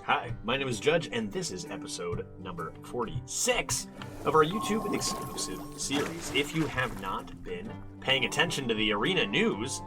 Hi, my name is Judge, and this is episode number 46 of our YouTube exclusive series. If you have not been paying attention to the arena news,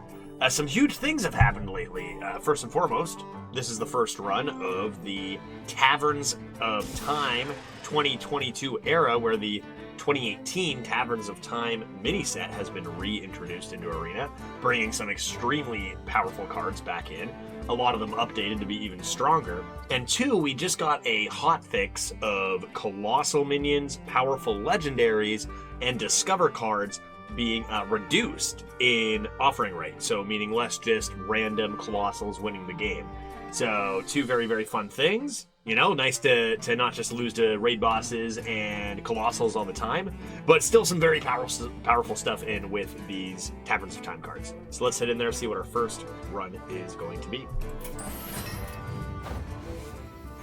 some huge things have happened lately. First and foremost, this is the first run of the Taverns of Time 2022 era, where the 2018 Taverns of Time mini set has been reintroduced into Arena, bringing some extremely powerful cards back in. A lot of them updated to be even stronger. And two, we just got a hotfix of colossal minions, powerful legendaries, and discover cards being reduced in offering rate. So meaning less just random colossals winning the game. So two very, very fun things. You know, nice to not just lose to raid bosses and colossals all the time, but still some very powerful stuff in with these Taverns of Time cards. So let's head in there and see what our first run is going to be.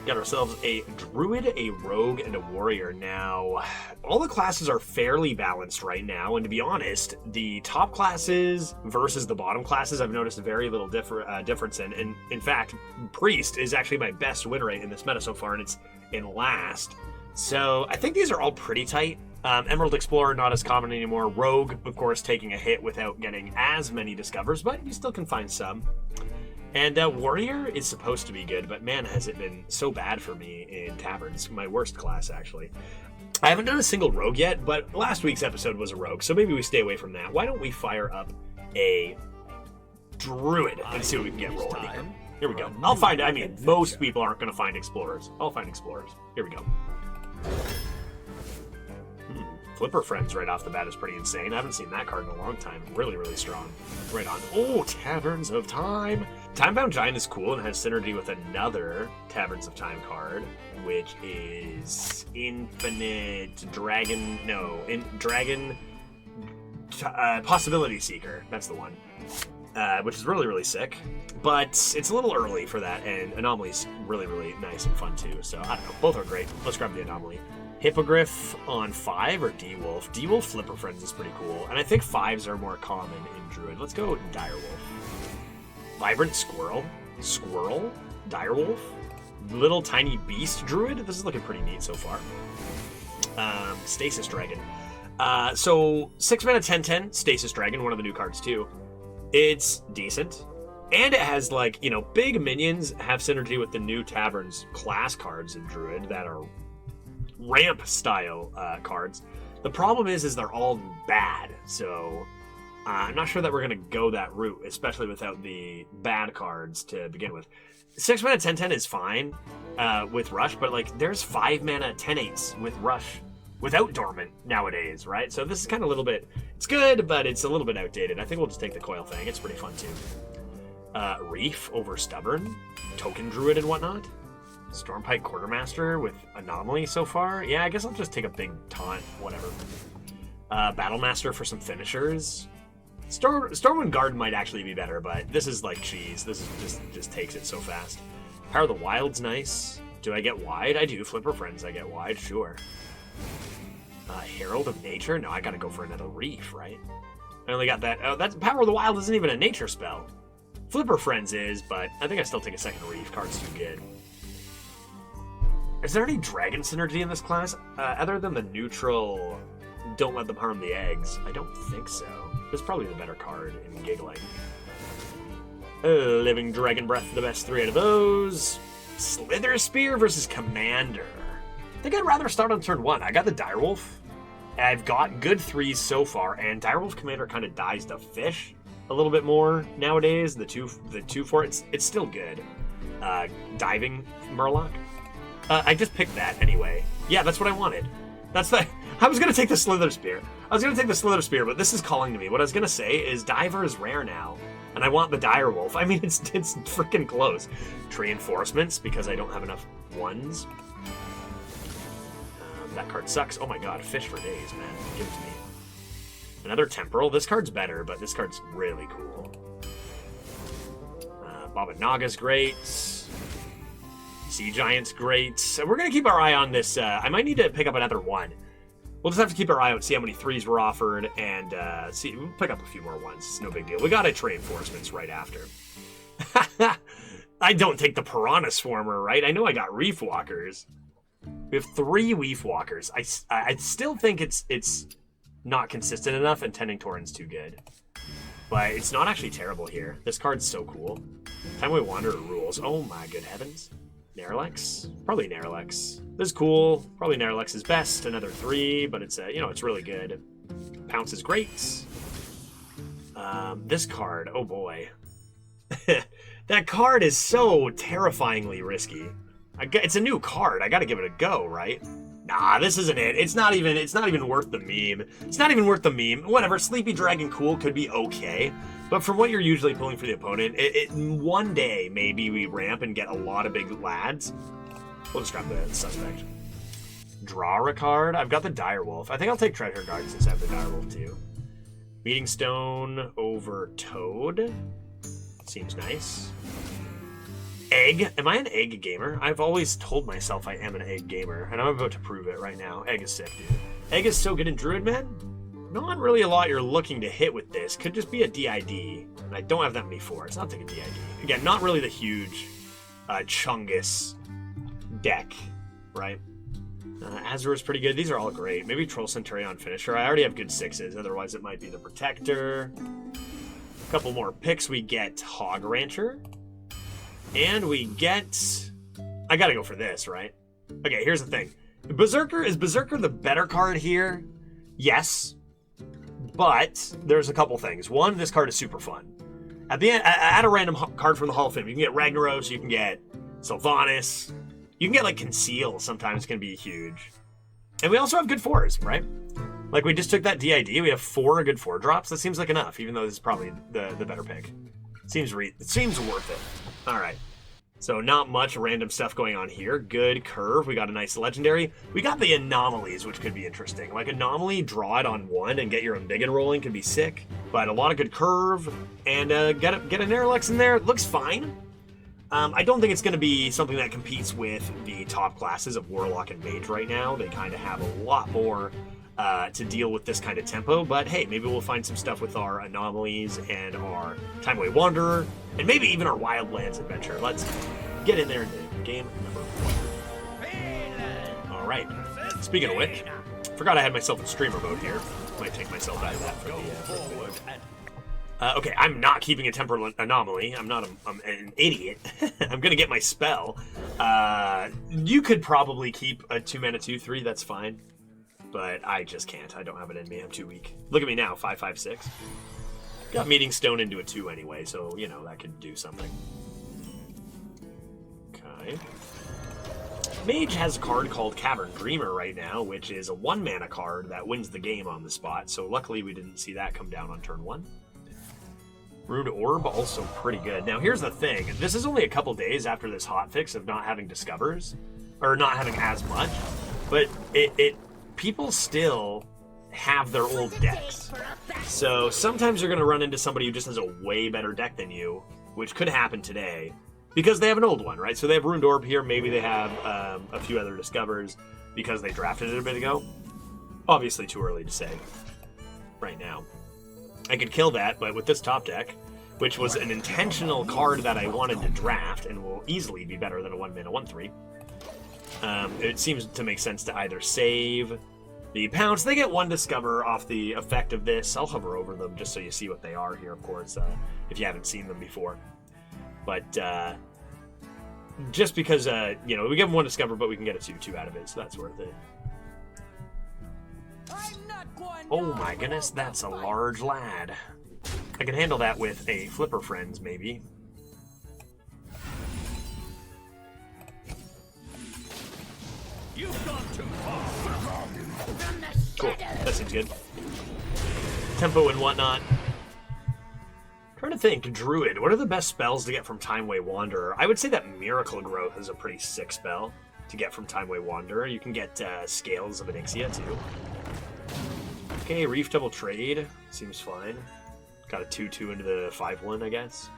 Got ourselves a Druid, a Rogue, and a Warrior. Now, all the classes are fairly balanced right now, and to be honest, the top classes versus the bottom classes, I've noticed very little difference in. And in fact, Priest is actually my best win rate in this meta so far, and it's in last. So I think these are all pretty tight. Emerald Explorer, not as common anymore. Rogue, of course, taking a hit without getting as many discovers, but you still can find some. And Warrior is supposed to be good, but man, has it been so bad for me in Taverns. My worst class, actually. I haven't done a single Rogue yet, but last week's episode was a Rogue, so maybe we stay away from that. Why don't we fire up a Druid and see what we can get rolling? Here we go. I'll find, I mean, most people aren't going to find Explorers. I'll find Explorers. Here we go. Flipper Friends right off the bat is pretty insane. I haven't seen that card in a long time. Really, really strong. Right on. Oh, Taverns of Time. Timebound Giant is cool and has synergy with another Taverns of Time card, which is Infinite Dragon... No, Dragon... Possibility Seeker. That's the one. Which is really, really sick. But it's a little early for that, and Anomaly's really, really nice and fun too. So, I don't know. Both are great. Let's grab the Anomaly. Hippogriff on 5 or D-Wolf? D-Wolf Flipper Friends is pretty cool, and I think 5s are more common in Druid. Let's go Direwolf. Vibrant Squirrel? Squirrel? Direwolf? Little Tiny Beast Druid? This is looking pretty neat so far. Stasis Dragon. So 6 mana 10/10, Stasis Dragon, one of the new cards too. It's decent. And it has, like, you know, big minions have synergy with the new Taverns class cards in Druid that are ramp style cards. The problem is they're all bad, so I'm not sure that we're going to go that route, especially without the bad cards to begin with. 6 mana 10/10 is fine with Rush, but like there's 5 mana 10/8s with Rush without Dormant nowadays, right? So this is kind of a little bit, it's good, but it's a little bit outdated. I think we'll just take the Coil Fang. It's pretty fun too. Reef over Stubborn, Token Druid and whatnot. Stormpike Quartermaster with Anomaly so far. Yeah, I guess I'll just take a big taunt, whatever. Battlemaster for some finishers. Stormwind Guard might actually be better, but this is like cheese. This is just takes it so fast. Power of the Wild's nice. Do I get wide? I do. Flipper Friends, I get wide, sure. Herald of Nature? No, I gotta go for another Reef, right? I only got that. Oh, that's Power of the Wild isn't even a nature spell. Flipper Friends is, but I think I still take a second Reef. Card's too good. Is there any dragon synergy in this class? Other than the neutral, don't let them harm the eggs. I don't think so. This is probably the better card in Giggling. Living Dragon Breath, the best 3 out of those. Slither Spear versus Commander. I think I'd rather start on turn 1. I got the Direwolf. I've got good 3s so far, and Direwolf Commander kind of dies to fish a little bit more nowadays. The 2/4, it's still good. Diving Murloc. I just picked that anyway. Yeah, that's what I wanted. I was going to take the Slither Spear. But this is calling to me. What I was going to say is Diver is rare now, and I want the Direwolf. I mean, it's freaking close. Reinforcements, because I don't have enough ones. That card sucks. Oh my god, fish for days, man. Give it to me. Another Temporal. This card's better, but this card's really cool. Baba Naga's great. Sea Giant's great. So we're going to keep our eye on this. I might need to pick up another one. We'll just have to keep our eye out, see how many 3s were offered, and we'll pick up a few more ones. It's no big deal. We got it Reinforcements right after. I don't take the Piranha Swarmer, right? I know I got Reef Walkers. We have 3 Reef Walkers. I still think it's not consistent enough, and Tending Torrent's too good. But it's not actually terrible here. This card's so cool. Timeway Wanderer rules. Oh my good heavens. Nerlex? Probably Nerlex. This is cool. Probably Nerlex is best. Another 3, but it's it's really good. Pounce is great. This card, oh boy. That card is so terrifyingly risky. It's a new card. I gotta give it a go, right? Nah, this isn't it. It's not even worth the meme. It's not even worth the meme. Whatever, Sleepy Dragon cool could be okay. But from what you're usually pulling for the opponent, one day maybe we ramp and get a lot of big lads. We'll just grab the suspect. Draw a card. I've got the Direwolf. I think I'll take Treasure Guard since I have the Direwolf too. Meeting Stone over Toad. Seems nice. Egg. Am I an egg gamer? I've always told myself I am an egg gamer, and I'm about to prove it right now. Egg is sick, dude. Egg is so good in Druid, man. Not really a lot you're looking to hit with this. Could just be a DID, and I don't have that many fours. I'll take a DID. Again, not really the huge Chungus deck, right? Azure is pretty good. These are all great. Maybe Troll Centurion Finisher. I already have good 6s. Otherwise, it might be the Protector. A couple more picks. We get Hog Rancher. And we get... I gotta go for this, right? Okay, here's the thing. Berserker, is Berserker the better card here? Yes. But there's a couple things. One, this card is super fun. At the end, add a random card from the Hall of Fame. You can get Ragnaros, you can get Sylvanas. You can get, like, Conceal sometimes can be huge. And we also have good 4s, right? Like, we just took that DID. We have 4 good 4 drops. That seems like enough, even though this is probably the better pick. It seems worth it. All right. So not much random stuff going on here. Good curve. We got a nice legendary. We got the anomalies, which could be interesting. Like anomaly, draw it on 1 and get your Embiggen rolling could be sick. But a lot of good curve. And get a Nerlex in there. It looks fine. I don't think it's going to be something that competes with the top classes of Warlock and Mage right now. They kind of have a lot more to deal with this kind of tempo, but hey, maybe we'll find some stuff with our anomalies and our Timeway Wanderer, and maybe even our Wildlands adventure. Let's get in there into game number 1. All right. Speaking of which, forgot I had myself in streamer mode here. Might take myself out of that for the video. Okay, I'm not keeping a temporal anomaly. I'm an idiot. I'm gonna get my spell. You could probably keep a 2-mana 2/3. That's fine. But I just can't. I don't have it in me. I'm too weak. Look at me now, 5/5/6. Got Meeting Stone into a 2 anyway, so, you know, that could do something. Okay. Mage has a card called Cavern Dreamer right now, which is a 1-mana card that wins the game on the spot, so luckily we didn't see that come down on turn 1. Rude Orb, also pretty good. Now, here's the thing. This is only a couple days after this hotfix of not having Discovers, or not having as much, but people still have their old decks. So sometimes you're going to run into somebody who just has a way better deck than you, which could happen today, because they have an old one, right? So they have Ruined Orb here. Maybe they have a few other Discovers because they drafted it a bit ago. Obviously too early to say right now. I could kill that, but with this top deck, which was an intentional card that I wanted to draft and will easily be better than a 1-mana 1/3, it seems to make sense to either save the Pounce. They get 1 Discover off the effect of this. I'll hover over them just so you see what they are here, of course, if you haven't seen them before. But just because, you know, we give them 1 Discover, but we can get a 2/2 out of it, so that's worth it. Oh my goodness, that's a large lad. I can handle that with a Flipper Friends, maybe. You've gone too far. Cool, that seems good. Tempo and whatnot. Trying to think, Druid, what are the best spells to get from Timeway Wanderer? I would say that Miracle Growth is a pretty sick spell to get from Timeway Wanderer. You can get Scales of Onyxia too. Okay, Reef Double Trade, seems fine. Got a 2/2 into the 5/1, I guess.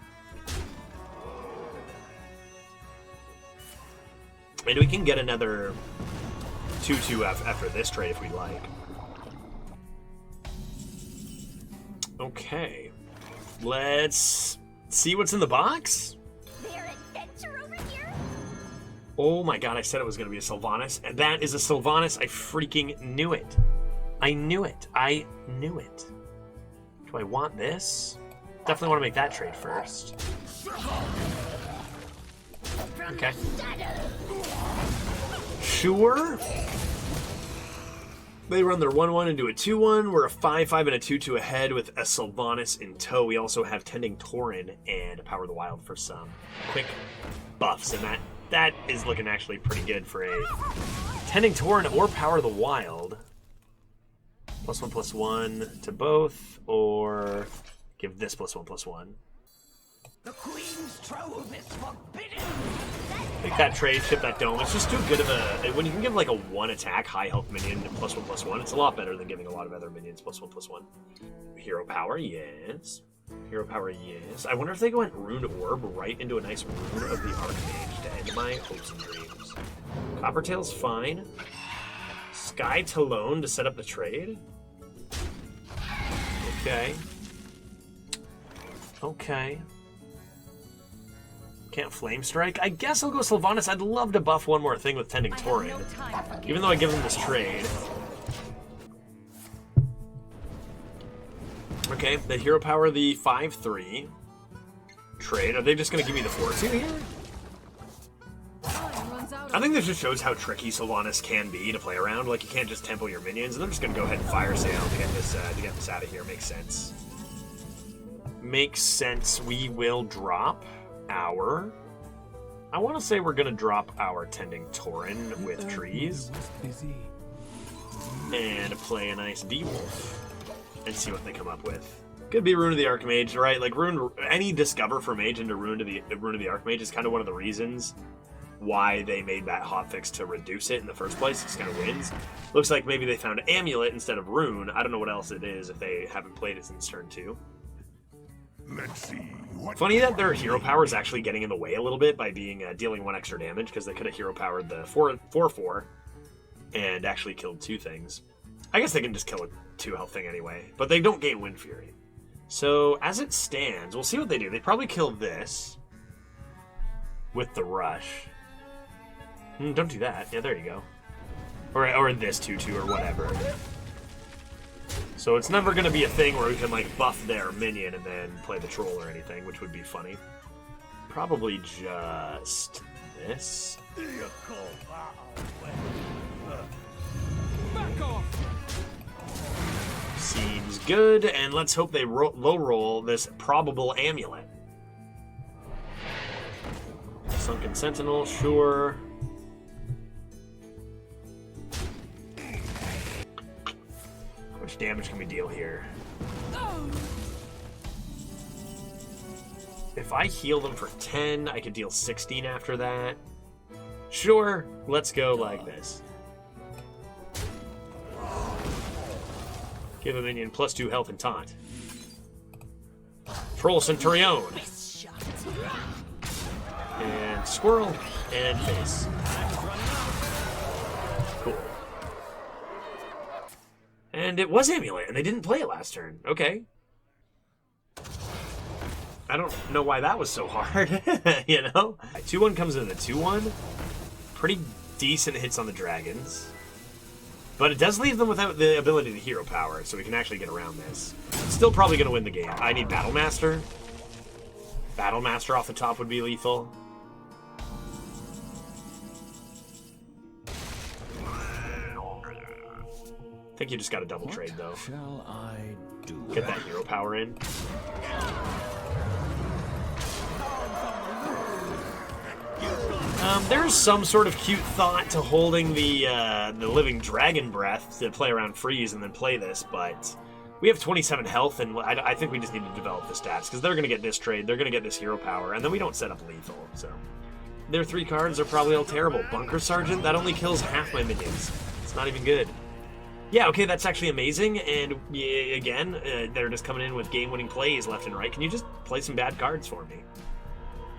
And we can get another 2/2 after this trade if we like. Okay. Let's see what's in the box. Oh my god, I said it was going to be a Sylvanas, and that is a Sylvanas. I freaking knew it. I knew it. I knew it. Do I want this? Definitely want to make that trade first. Okay. Sure. They run their 1-1 into a 2-1. We're a 5-5 and a 2-2 ahead with a Sylvanas in tow. We also have Tending Tauren and Power of the Wild for some quick buffs, and that is looking actually pretty good for a Tending Tauren or Power of the Wild. +1/+1 to both, or give this +1/+1. The Queen's trove is forbidden. Make that trade, ship that dome. It's just too good of a... When you can give like a 1-attack high health minion +1/+1, it's a lot better than giving a lot of other minions +1/+1. Hero power, yes. Hero power, yes. I wonder if they go in Rune Orb right into a nice Rune of the Archmage to end my hopes and dreams. Coppertail's fine. Sky Talon to set up the trade. Okay. Okay. Can't Flame Strike? I guess I'll go Sylvanas. I'd love to buff one more thing with Tending Tauren, even though I give them this trade. Okay, the hero power, the 5/3 trade. Are they just going to give me the 4/2 here? I think this just shows how tricky Sylvanas can be to play around. Like, you can't just tempo your minions, and they're just going to go ahead and fire sale to get this out of here. Makes sense. Makes sense. We will drop our... I want to say we're going to drop our Tending Tauren with trees. And play a nice D-Wolf. And see what they come up with. Could be Rune of the Archmage, right? Like, any Discover for Mage into Rune of the Archmage is kind of one of the reasons why they made that hotfix to reduce it in the first place. It just kind of wins. Looks like maybe they found Amulet instead of Rune. I don't know what else it is if they haven't played it since turn 2. Let's see. Funny that their hero power is actually getting in the way a little bit by being dealing 1 extra damage, because they could have hero powered the 4/4 and actually killed 2 things. I guess they can just kill a 2 health thing anyway, but they don't gain Wind Fury. So as it stands, we'll see what they do. They probably kill this with the rush. Don't do that. Yeah, there you go. Or this 2/2 or whatever. So it's never going to be a thing where we can like buff their minion and then play the troll or anything, which would be funny. Probably just this. Back off. Seems good, and let's hope they low roll this probable Amulet. Sunken Sentinel, sure. How much damage can we deal here? If I heal them for 10, I could deal 16 after that. Sure, let's go like this. Give a minion +2 health and taunt. Troll Centurion. And Squirrel. And Face. Cool. And it was Amulet, and they didn't play it last turn. Okay. I don't know why that was so hard, you know? 2-1 comes in the 2-1. Pretty decent hits on the dragons. But it does leave them without the ability to hero power, so we can actually get around this. Still probably going to win the game. I need Battlemaster. Battlemaster off the top would be lethal. I think you just got a double trade, though. Shall I do? Get that hero power in. There's some sort of cute thought to holding the living dragon breath to play around freeze and then play this, but we have 27 health, and I think we just need to develop the stats, because they're going to get this trade, they're going to get this hero power, and then we don't set up lethal, so. Their 3 cards are probably all terrible. Bunker Sergeant, that only kills half my minions. It's not even good. Yeah, okay, that's actually amazing, and again, they're just coming in with game-winning plays left and right. Can you just play some bad cards for me?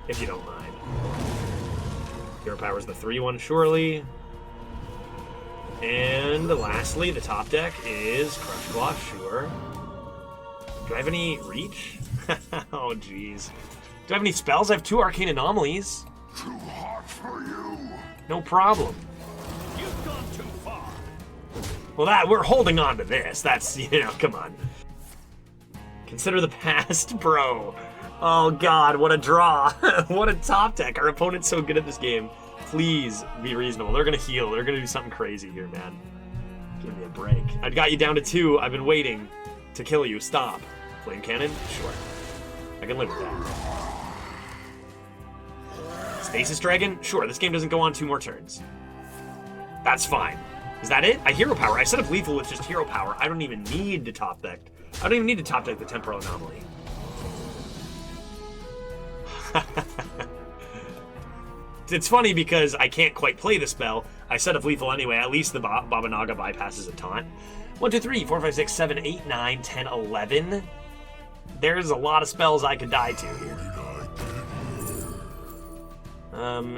If you don't mind. Hero Power's the 3-1, surely. And lastly, the top deck is Crush Claw, sure. Do I have any reach? Oh, jeez. Do I have any spells? I have 2 Arcane Anomalies. Too hot for you. No problem. You've gone too far. Well, we're holding on to this. That's, come on. Consider the past, bro. Oh, God, what a draw. What a top deck. Our opponent's so good at this game. Please be reasonable. They're going to heal. They're going to do something crazy here, man. Give me a break. I got you down to 2. I've been waiting to kill you. Stop. Flame cannon? Sure. I can live with that. Stasis Dragon? Sure, this game doesn't go on 2 more turns. That's fine. Is that it? I hero power. I set up lethal with just hero power. I don't even need to top deck. I don't even need to top deck the temporal anomaly. It's funny because I can't quite play the spell. I set up lethal anyway. At least the Baba Naga bypasses a taunt. 1, 2, 3, 4, 5, 6, 7, 8, 9, 10, 11. There's a lot of spells I could die to here.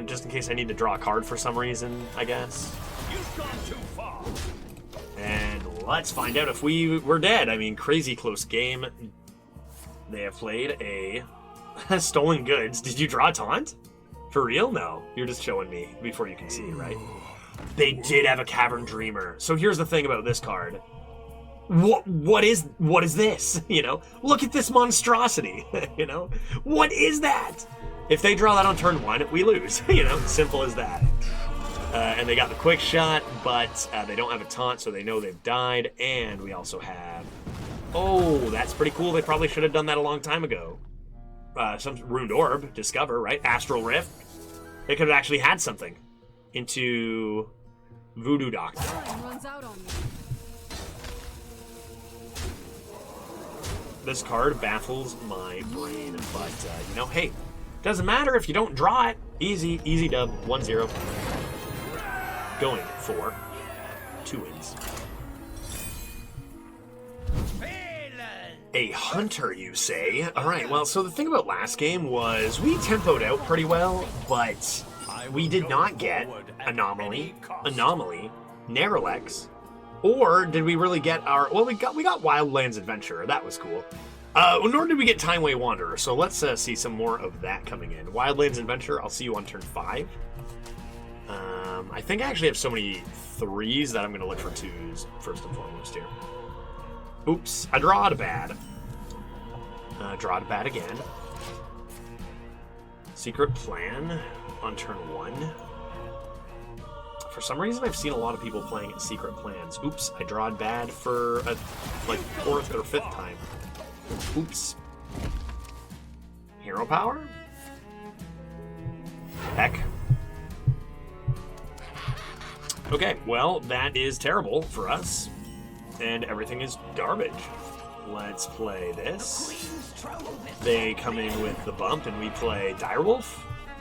Just in case I need to draw a card for some reason, I guess. You've gone too far. And let's find out if we were dead. I mean, crazy close game. They have played a stolen goods. Did you draw a taunt? For real? No. You're just showing me before you can see, right? They did have a Cavern Dreamer. So here's the thing about this card. What is this? Look at this monstrosity. What is that? If they draw that on turn 1, we lose. Simple as that. And they got the quick shot, but they don't have a taunt, so they know they've died. And we also have... Oh, that's pretty cool. They probably should have done that a long time ago. Some Ruined Orb, Discover, right? Astral Rift. They could have actually had something into Voodoo Doctor. Runs out on me. This card baffles my brain, but, hey, doesn't matter if you don't draw it. Easy dub, 1-0. Going for 2 wins. A hunter, you say? Alright, well, so the thing about last game was we tempoed out pretty well, but we did not get Anomaly, Narrowlex, or did we really get our... Well, we got Wildlands Adventurer. That was cool. Nor did we get Timeway Wanderer, so let's see some more of that coming in. Wildlands Adventurer, I'll see you on turn 5. I think I actually have so many 3s that I'm going to look for 2s first and foremost here. Oops, I drawed bad. Drawed bad again. Secret Plan on turn 1. For some reason, I've seen a lot of people playing Secret Plans. Oops, I drawed bad for a 4th or 5th time. Oops. Hero power? Heck. Okay, well, that is terrible for us. And everything is garbage. Let's play this. They come in with the bump and we play Direwolf.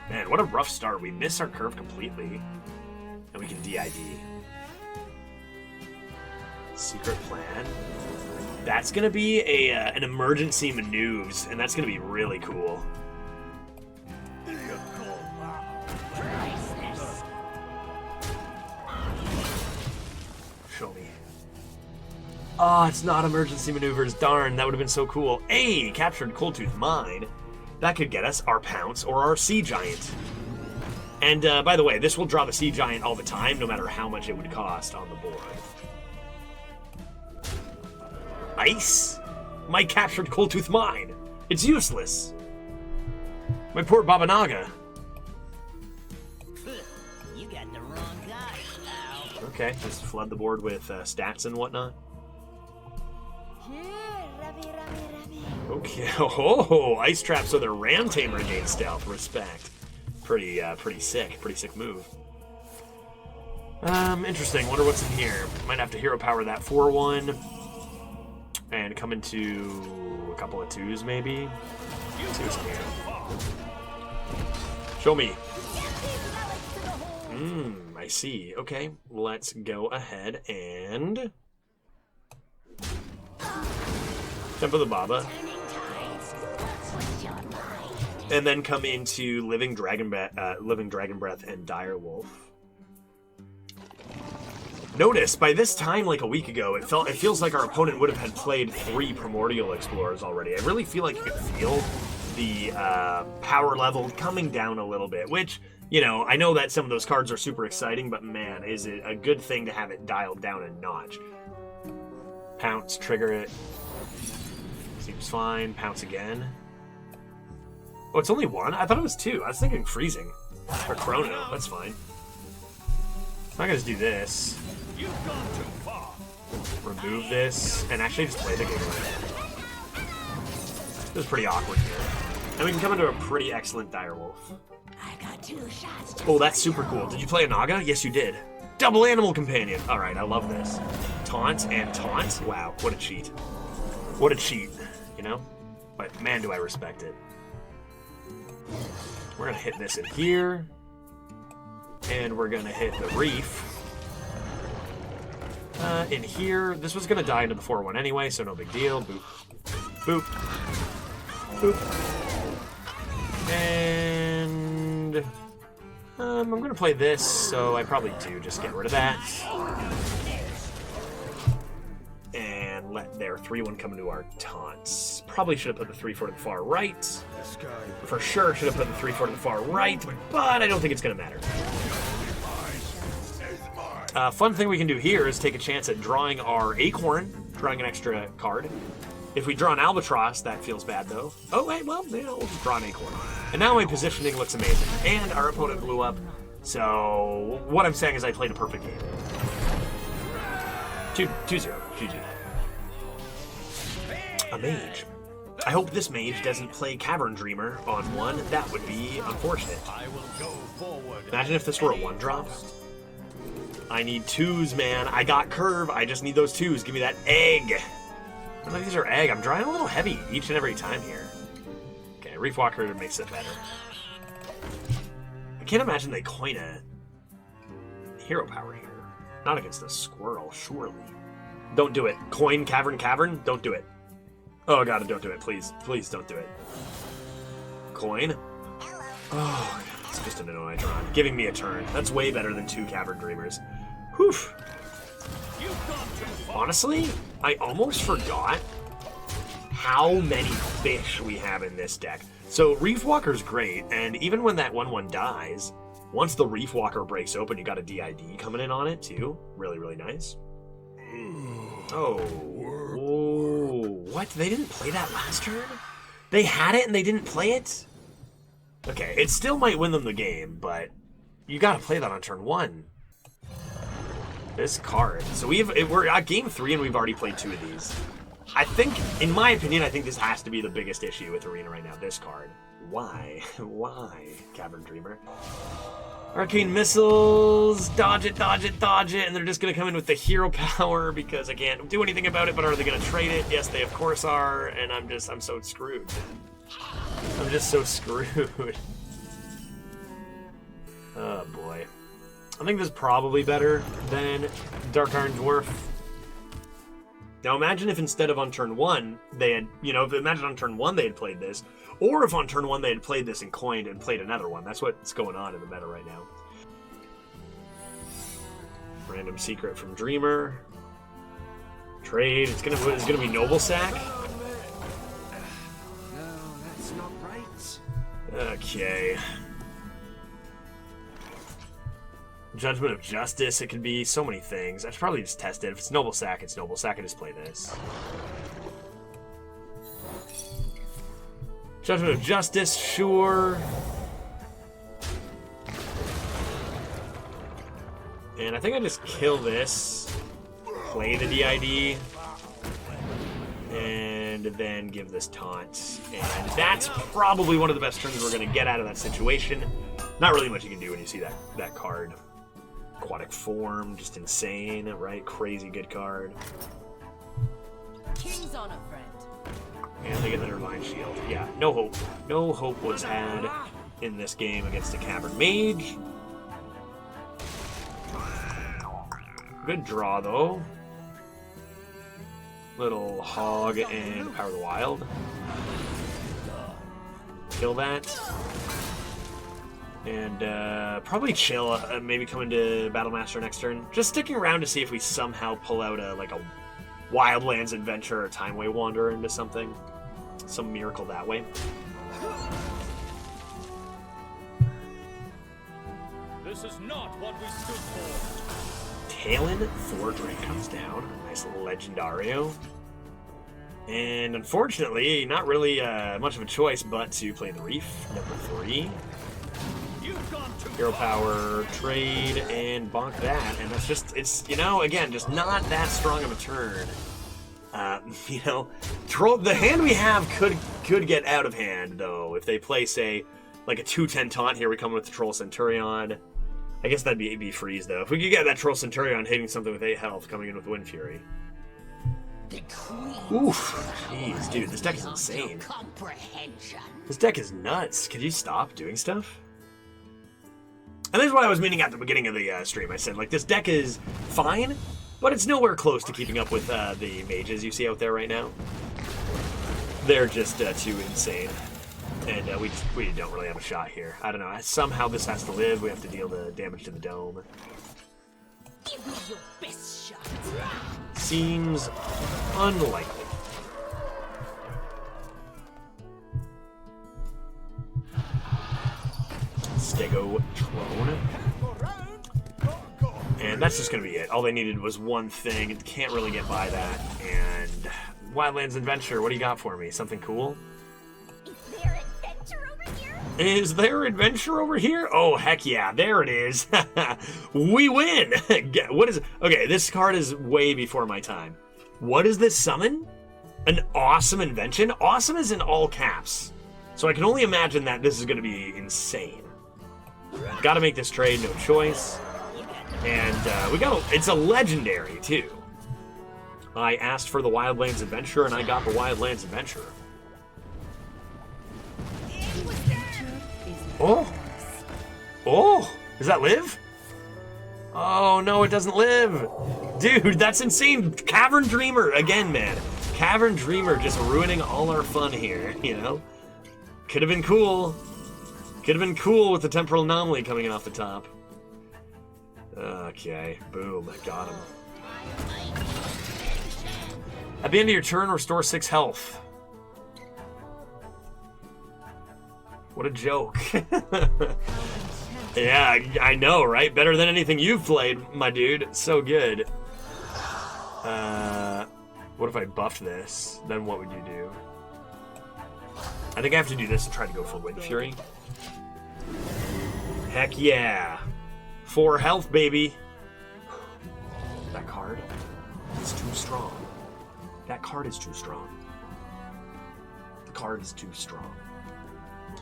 Man, what a rough start. We miss our curve completely. And we can DID. Secret Plan. That's going to be an emergency maneuvers, and that's going to be really cool. Show me. Oh, it's not emergency maneuvers. Darn, that would have been so cool. Hey, captured Coldtooth Mine. That could get us our Pounce or our Sea Giant. And by the way, this will draw the Sea Giant all the time, no matter how much it would cost on the board. Ice? My captured Coldtooth Mine. It's useless. My poor Baba Naga. You got the wrong guy, pal. Okay, just flood the board with stats and whatnot. Okay, oh, Ice Trap, so they're Ram Tamer against Stealth. Respect. Pretty sick move. Interesting. Wonder what's in here. Might have to hero power that 4-1. And come into a couple of 2s, maybe? 2s in here. Show me. I see. Okay, let's go ahead and... Tempo the Baba. And then come into Living Dragon Breath and Direwolf. Notice, by this time, like a week ago, it feels like our opponent would have had played 3 Primordial Explorers already. I really feel like you can feel the power level coming down a little bit, which, you know, I know that some of those cards are super exciting, but man, is it a good thing to have it dialed down a notch. Pounce, trigger it. Seems fine. Pounce again. Oh, it's only one? I thought it was two. I was thinking freezing. Or chrono. That's fine. I'm not gonna just do this. You've gone too far. Remove this, and actually just play the game away. This is pretty awkward here. And we can come into a pretty excellent direwolf. I got 2 shots. Oh, that's super cool. Did you play a Naga? Yes, you did. Double animal companion. All right, I love this. Taunt and taunt. Wow, what a cheat. What a cheat, you know? But man, do I respect it. We're gonna hit this in here. And we're gonna hit the reef. In here, this was gonna die into the 4-1 anyway, so no big deal. Boop. Boop. Boop. And I'm gonna play this, so I probably do just get rid of that. And let their 3-1 come into our taunts. Probably should have put the 3-4 to the far right. For sure should have put the 3-4 to the far right, but I don't think it's gonna matter. Fun thing we can do here is take a chance at drawing our Acorn, drawing an extra card. If we draw an Albatross, that feels bad though. Oh wait, well, you know, we'll just draw an Acorn. And now my positioning looks amazing. And our opponent blew up. So what I'm saying is I played a perfect game. 2-0, GG. A mage. I hope this mage doesn't play Cavern Dreamer on one. That would be unfortunate. I will go forward. Imagine if this were a 1-drop. I need 2s, man. I got curve. I just need those 2s. Give me that egg. None of these are egg. I'm drawing a little heavy each and every time here. Okay, Reef Walker makes it better. I can't imagine they coin a hero power here. Not against a squirrel, surely. Don't do it. Coin Cavern. Don't do it. Oh god, don't do it. Please. Please don't do it. Coin. Oh, it's just an Annoytron. Giving me a turn. That's way better than 2 Cavern Dreamers. Whew. Honestly, I almost forgot how many fish we have in this deck. So Reef Walker's great, and even when that 1-1 dies, once the Reef Walker breaks open, you got a DID coming in on it too. Really, really nice. Oh. Whoa. What? They didn't play that last turn? They had it and they didn't play it? Okay, it still might win them the game, but you gotta play that on turn 1. This card. So we're at game 3 and we've already played 2 of these. I think, in my opinion, I think this has to be the biggest issue with Arena right now, this card. Why? Why, Cavern Dreamer? Arcane Missiles, dodge it, and they're just gonna come in with the hero power because I can't do anything about it, but are they gonna trade it? Yes, they of course are, and I'm so screwed, man. I'm just so screwed. Oh boy. I think this is probably better than Dark Iron Dwarf. Now imagine if instead of on turn 1, they had, imagine on turn 1 they had played this, or if on turn 1 they had played this and coined and played another one. That's what's going on in the meta right now. Random secret from Dreamer. Trade. It's gonna be Noble Sack. No, that's not right. Okay. Judgment of Justice, it can be so many things. I should probably just test it. If it's Noble Sack, it's Noble Sack. I just play this. Judgment of Justice, sure. And I think I just kill this, play the DID, and then give this taunt. And that's probably one of the best turns we're going to get out of that situation. Not really much you can do when you see that card. Aquatic Form, just insane, right? Crazy good card. King's on a friend. And they get the Divine Shield. Yeah, no hope. No hope was had in this game against a Cavern Mage. Good draw, though. Little Hog and Power of the Wild. Kill that. And probably chill, maybe come into Battlemaster next turn. Just sticking around to see if we somehow pull out a Wildlands Adventure or Timeway Wanderer into something. Some miracle that way. This is not what we stood for. Talon Fordring comes down. Nice little Legendario. And unfortunately, not really much of a choice but to play the Reef, number 3. You've gone too Hero far. power, trade, and bonk that. And that's just, it's, you know, again, just not that strong of a turn. You know, the hand we have could get out of hand, though. If they play, say, like a 2/10 taunt here, we come with the Troll Centurion. I guess that'd be freeze, though. If we could get that Troll Centurion hitting something with 8 health, coming in with Wind Fury. Oof. Jeez, dude, this deck is insane. This deck is nuts. Could you stop doing stuff? And this is what I was meaning at the beginning of the stream. I said, like, this deck is fine, but it's nowhere close to keeping up with the mages you see out there right now. They're just too insane. And we don't really have a shot here. I don't know. Somehow this has to live. We have to deal the damage to the dome. Give me your best shot. Seems unlikely. Stegotrone. And that's just going to be it. All they needed was one thing. It can't really get by that. And Wildlands Adventure, what do you got for me? Something cool? Is there adventure over here? Is there adventure over here? Oh, heck yeah. There it is. We win. What is... Okay, this card is way before my time. What is this summon? An awesome invention? Awesome is in all caps. So I can only imagine that this is going to be insane. Got to make this trade, no choice. And we got it's a legendary, too. I asked for the Wildlands Adventure, and I got the Wildlands Adventure. Oh! Oh! Does that live? Oh, no, it doesn't live! Dude, that's insane! Cavern Dreamer, again, man. Cavern Dreamer just ruining all our fun here, you know? Could have been cool. Could have been cool with the Temporal Anomaly coming in off the top. Okay, boom, got him. At the end of your turn, restore 6 health. What a joke. Yeah, I know, right? Better than anything you've played, my dude. So good. What if I buffed this? Then what would you do? I think I have to do this to try to go for Wind Fury. Heck yeah. 4 health, baby. That card is too strong. That card is too strong. The card is too strong.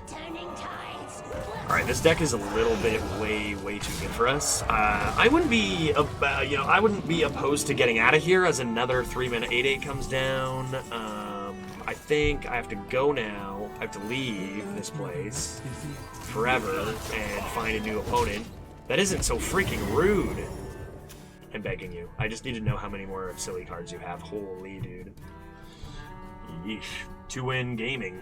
Turning tides. All right, this deck is a little bit way too good for us. I wouldn't be, I wouldn't be opposed to getting out of here as another 3-mana 8/8 comes down. I think I have to go now. I have to leave this place forever and find a new opponent that isn't so freaking rude. I'm begging you. I just need to know how many more silly cards you have. Holy dude. Yeesh. 2-win gaming.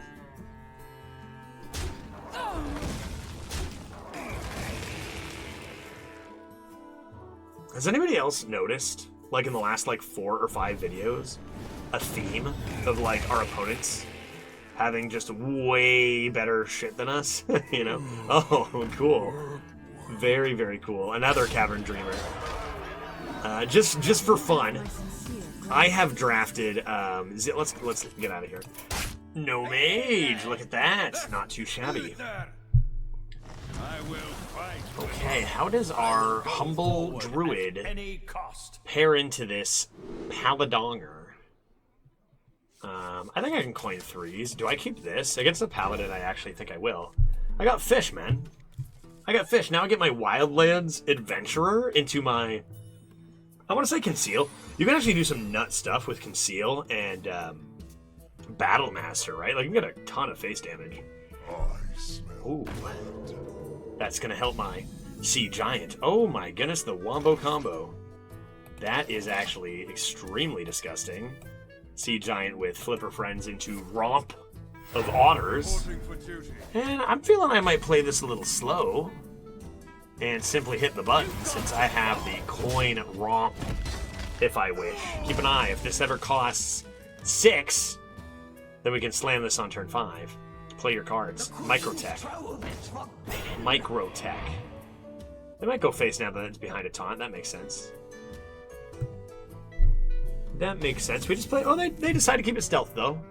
Has anybody else noticed, like in the last 4 or 5 videos, a theme of our opponents having just way better shit than us? You know? Oh, cool. Very, very cool. Another Cavern Dreamer. Just for fun, I have drafted. Let's get out of here. No mage. Look at that. Not too shabby. I will fight. Okay, how does our humble druid Any cost. pair into this Paladonger? I think I can coin 3s. Do I keep this? Against the Paladin, I actually think I will. I got fish, man. I got fish. Now I get my Wildlands Adventurer into my... I want to say Conceal. You can actually do some nut stuff with Conceal and Battle Master, right? Like, you can get a ton of face damage. Ooh. That's going to help my Sea Giant. Oh my goodness, the Wombo combo. That is actually extremely disgusting. Sea Giant with Flipper Friends into Romp of Otters. And I'm feeling I might play this a little slow and simply hit the button since I have the coin Romp if I wish. Keep an eye, if this ever costs 6, then we can slam this on turn 5. play your cards. Microtech. Microtech. They might go face now that it's behind a taunt. That makes sense. That makes sense. We just play... Oh, they decide to keep it stealth, though.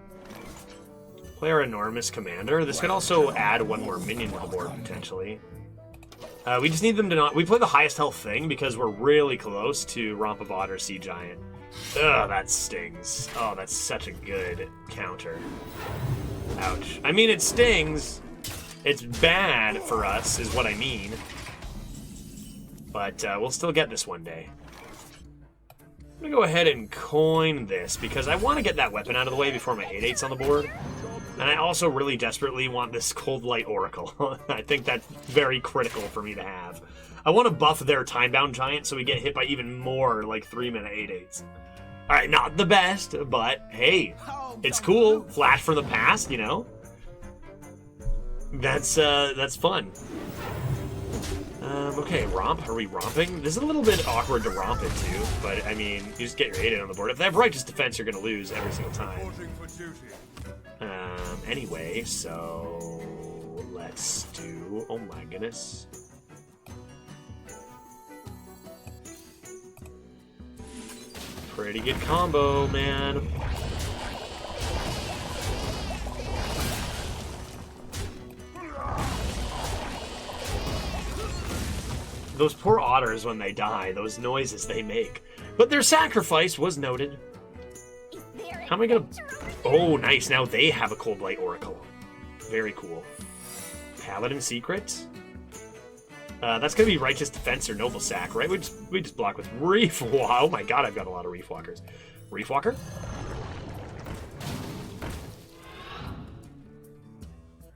Play our enormous commander. This could also add one more minion to the board, potentially. We just need them to not... We play the highest health thing because we're really close to Romp of Otter, Sea Giant. Ugh, that stings. Oh, that's such a good counter. Ouch. I mean, it stings. It's bad for us, is what I mean. But we'll still get this one day. I'm going to go ahead and coin this because I want to get that weapon out of the way before my 8/8's on the board. And I also really desperately want this Cold Light Oracle. I think that's very critical for me to have. I want to buff their Time-Bound Giant so we get hit by even more, like, 3-mana 8/8s. Alright, not the best, but hey, it's cool. Flash from the past, you know? That's fun. Okay, romp. Are we romping? This is a little bit awkward to romp into, but I mean, you just get your 8/8 on the board. If they have Righteous Defense, you're going to lose every single time. Anyway, so let's do... Oh my goodness. Pretty good combo, man. Those poor otters, when they die, those noises they make. But their sacrifice was noted. How am I gonna... Oh, nice. Now they have a Cold Light Oracle. Very cool. Paladin Secret? That's gonna be Righteous Defense or Noble Sack, right? We just block with Reef. Wow, oh my god, I've got a lot of Reef Walkers. Reef Walker?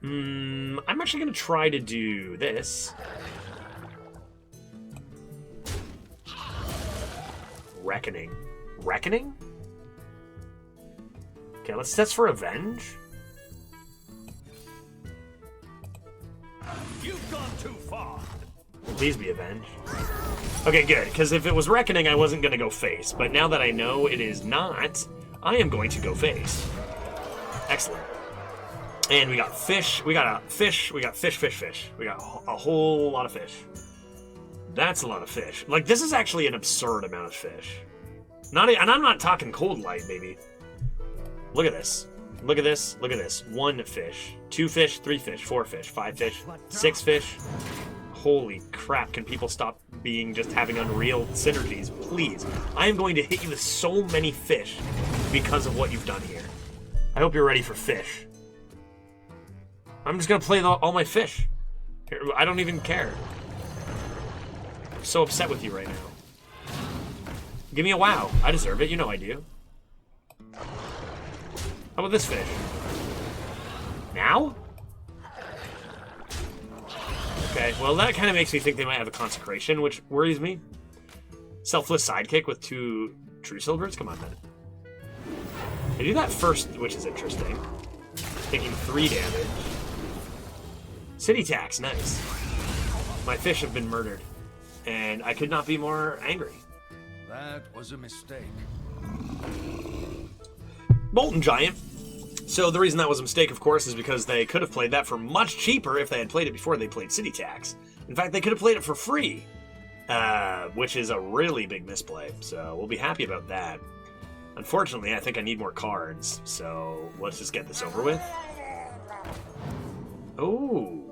I'm actually gonna try to do this. Reckoning. Reckoning? Okay, let's test for Avenge. You've gone too far. Please be Avenge. Okay, good, because if it was Reckoning, I wasn't going to go face. But now that I know it is not, I am going to go face. Excellent. And we got fish. We got a fish. We got fish. We got a whole lot of fish. That's a lot of fish. Like, this is actually an absurd amount of fish. And I'm not talking cold light, baby. Look at this. Look at this. Look at this. 1 fish. 2 fish. 3 fish. 4 fish. 5 fish. 6 fish. Holy crap. Can people stop just having unreal synergies? Please. I am going to hit you with so many fish because of what you've done here. I hope you're ready for fish. I'm just going to play all my fish. I don't even care. I'm so upset with you right now. Give me a wow. I deserve it. You know I do. How about this fish? Now? Okay, well that kind of makes me think they might have a consecration, which worries me. Selfless sidekick with 2 true silvers? Come on, man. They do that first, which is interesting. Taking 3 damage. City tax, nice. My fish have been murdered. And I could not be more angry. That was a mistake. Molten Giant. So the reason that was a mistake, of course, is because they could have played that for much cheaper if they had played it before they played City Tax. In fact, they could have played it for free, which is a really big misplay. So we'll be happy about that. Unfortunately, I think I need more cards, so let's just get this over with. Oh,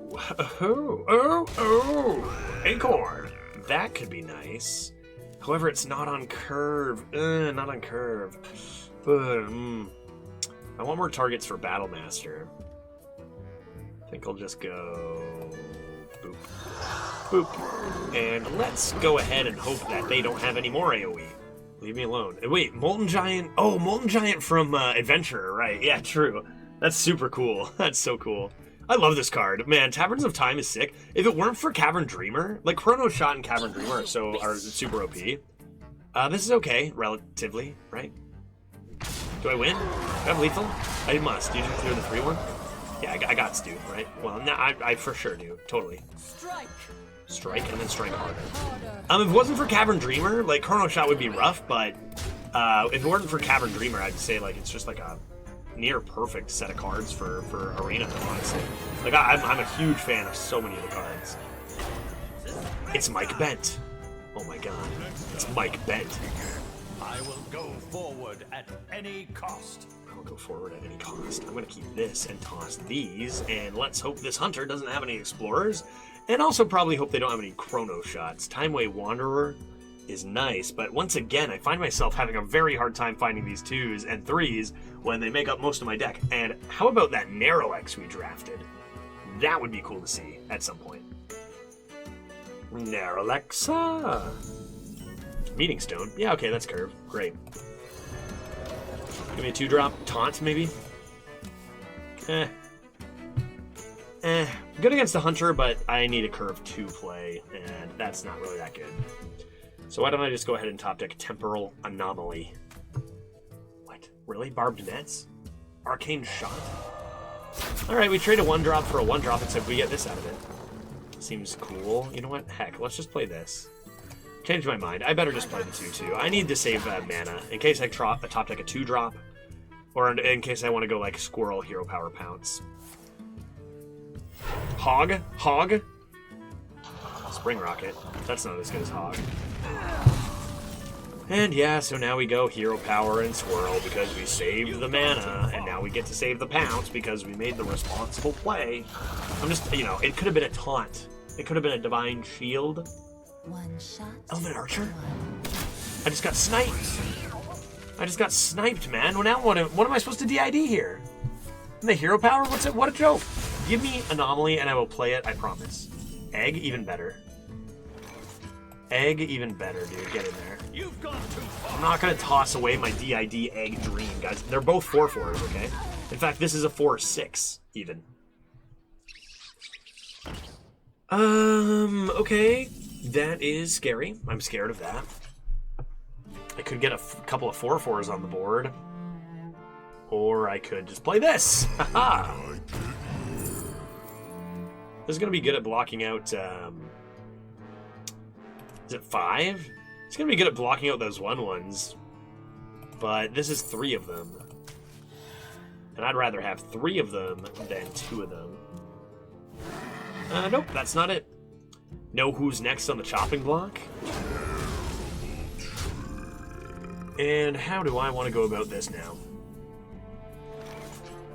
Acorn. That could be nice. However, it's not on curve. Not on curve. I want more targets for Battle Master. I think I'll just go boop. Boop. And let's go ahead and hope that they don't have any more AoE. Leave me alone. Wait, Molten Giant. Oh, Molten Giant from Adventurer, right? Yeah, true. That's super cool. That's so cool. I love this card. Man, Taverns of Time is sick. If it weren't for Cavern Dreamer, like Chrono Shot and Cavern Dreamer are super OP. This is okay, relatively, right? Do I win? Do I have lethal? I must. Do you just clear the 3-1? Yeah, I got Stu, right? Well, no, I for sure do. Totally. Strike and then strike harder. If it wasn't for Cavern Dreamer, like Chrono Shot would be rough, but if it weren't for Cavern Dreamer, I'd say like it's just like a near perfect set of cards for Arena, honestly. Like, I'm a huge fan of so many of the cards. It's Mike Bent. Oh my god. It's Mike Bent. I will go forward at any cost. I'll go forward at any cost. I'm gonna keep this and toss these, and let's hope this hunter doesn't have any explorers, and also probably hope they don't have any chrono shots. Timeway Wanderer is nice, but once again, I find myself having a very hard time finding these 2s and 3s when they make up most of my deck. And how about that Narrowlex we drafted? That would be cool to see at some point. Narrowlexa. Meeting Stone. Yeah, okay, that's curve. Great. Give me a 2-drop. Taunt, maybe? Good against the Hunter, but I need a curve 2 play, and that's not really that good. So why don't I just go ahead and top deck Temporal Anomaly? What? Really? Barbed Nets? Arcane Shot? Alright, we trade a 1-drop for a 1-drop, except we get this out of it. Seems cool. You know what? Heck, let's just play this. Changed my mind. I better just play the 2/2. I need to save mana in case I top deck a 2-drop, or in case I want to go like Squirrel, Hero Power, Pounce. Hog? Hog? Spring Rocket. That's not as good as Hog. And yeah, so now we go Hero Power and Swirl because we saved the mana, and now we get to save the Pounce because we made the responsible play. I'm just, you know, it could have been a taunt. It could have been a Divine Shield. One shot. Element Archer? I just got sniped. I just got sniped, man. Well, now what am I supposed to DID here? And the Hero Power? What's it? What a joke. Give me Anomaly and I will play it, I promise. Egg, even better. Egg, even better, dude. Get in there. You've gone too far. I'm not going to toss away my DID Egg Dream, guys. They're both 4/4s, okay? In fact, this is a 4/6, even. Okay. That is scary. I'm scared of that. I could get a couple of 4/4s on the board. Or I could just play this. Haha! This is going to be good at blocking out... is it 5? It's going to be good at blocking out those 1/1s. But this is 3 of them. And I'd rather have 3 of them than 2 of them. Nope, that's not it. Know who's next on the chopping block? And how do I want to go about this now?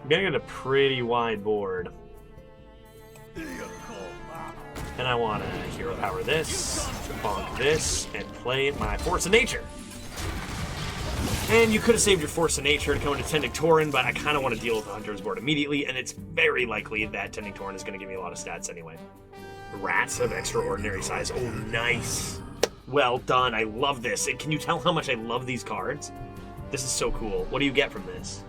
I'm gonna get a pretty wide board. And I want to Hero Power this, bonk this, and play my Force of Nature. And you could have saved your Force of Nature and come into Tending Tauren, but I kind of want to deal with the Hunter's board immediately, and it's very likely that Tending Tauren is going to give me a lot of stats anyway. Rats of extraordinary size. Oh, nice. Well done. I love this. And can you tell how much I love these cards? This is so cool. What do you get from this?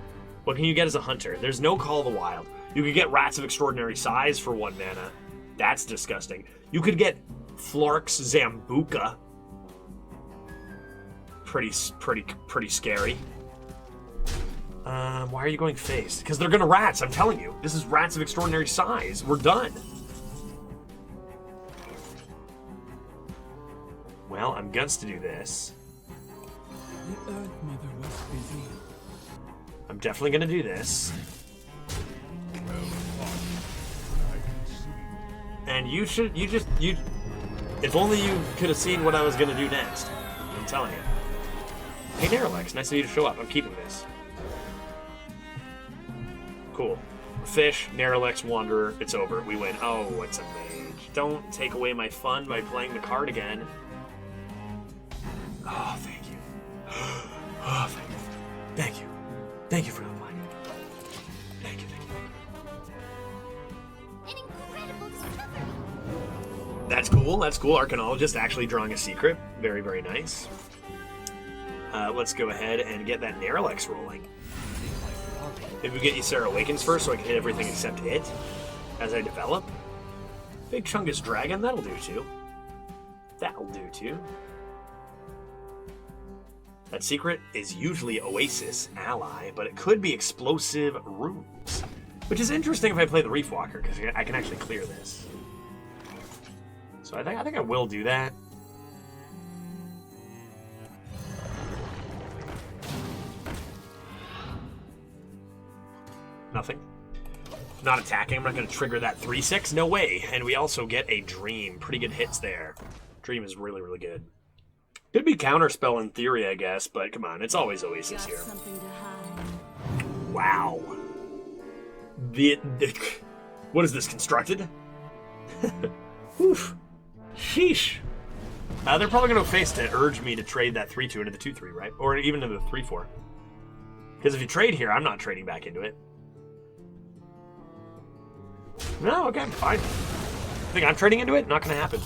What can you get as a hunter? There's no Call of the Wild. You could get Rats of extraordinary size for 1 mana. That's disgusting. You could get Flark's Zambuca. Pretty scary. Why are you going face? Because they're gonna Rats, I'm telling you. This is Rats of extraordinary size. We're done. Well, I'm guns to do this. The Earth Mother was busy. I'm definitely gonna do this. And you if only you could have seen what I was gonna do next. I'm telling you. Hey, Narrowlex, nice of you to show up. I'm keeping this. Cool. Fish, Narrowlex, Wanderer, it's over. We win. Oh, it's a mage. Don't take away my fun by playing the card again. Oh, thank you. Oh, thank you. Thank you. Thank you for not playing. Thank you, thank you. An incredible discovery. That's cool, that's cool. Arcanologist actually drawing a secret. Very, very nice. Let's go ahead and get that Narrowlex rolling. Maybe we get Ysera Awakens first so I can hit everything except it as I develop. Big Chungus Dragon, that'll do too. That'll do too. That secret is usually Oasis Ally, but it could be Explosive Runes. Which is interesting if I play the Reef Walker, because I can actually clear this. So I think I will do that. not attacking. I'm not going to trigger that 3/6. No way. And we also get a Dream. Pretty good hits there. Dream is really, really good. Could be Counterspell in theory, I guess, but come on. It's always Oasis here. Wow. What is this, constructed? Oof. Sheesh. They're probably going to face to urge me to trade that 3-2 into the 2-3, right? Or even into the 3-4. Because if you trade here, I'm not trading back into it. No, okay, fine. Think I'm trading into it? Not going to happen.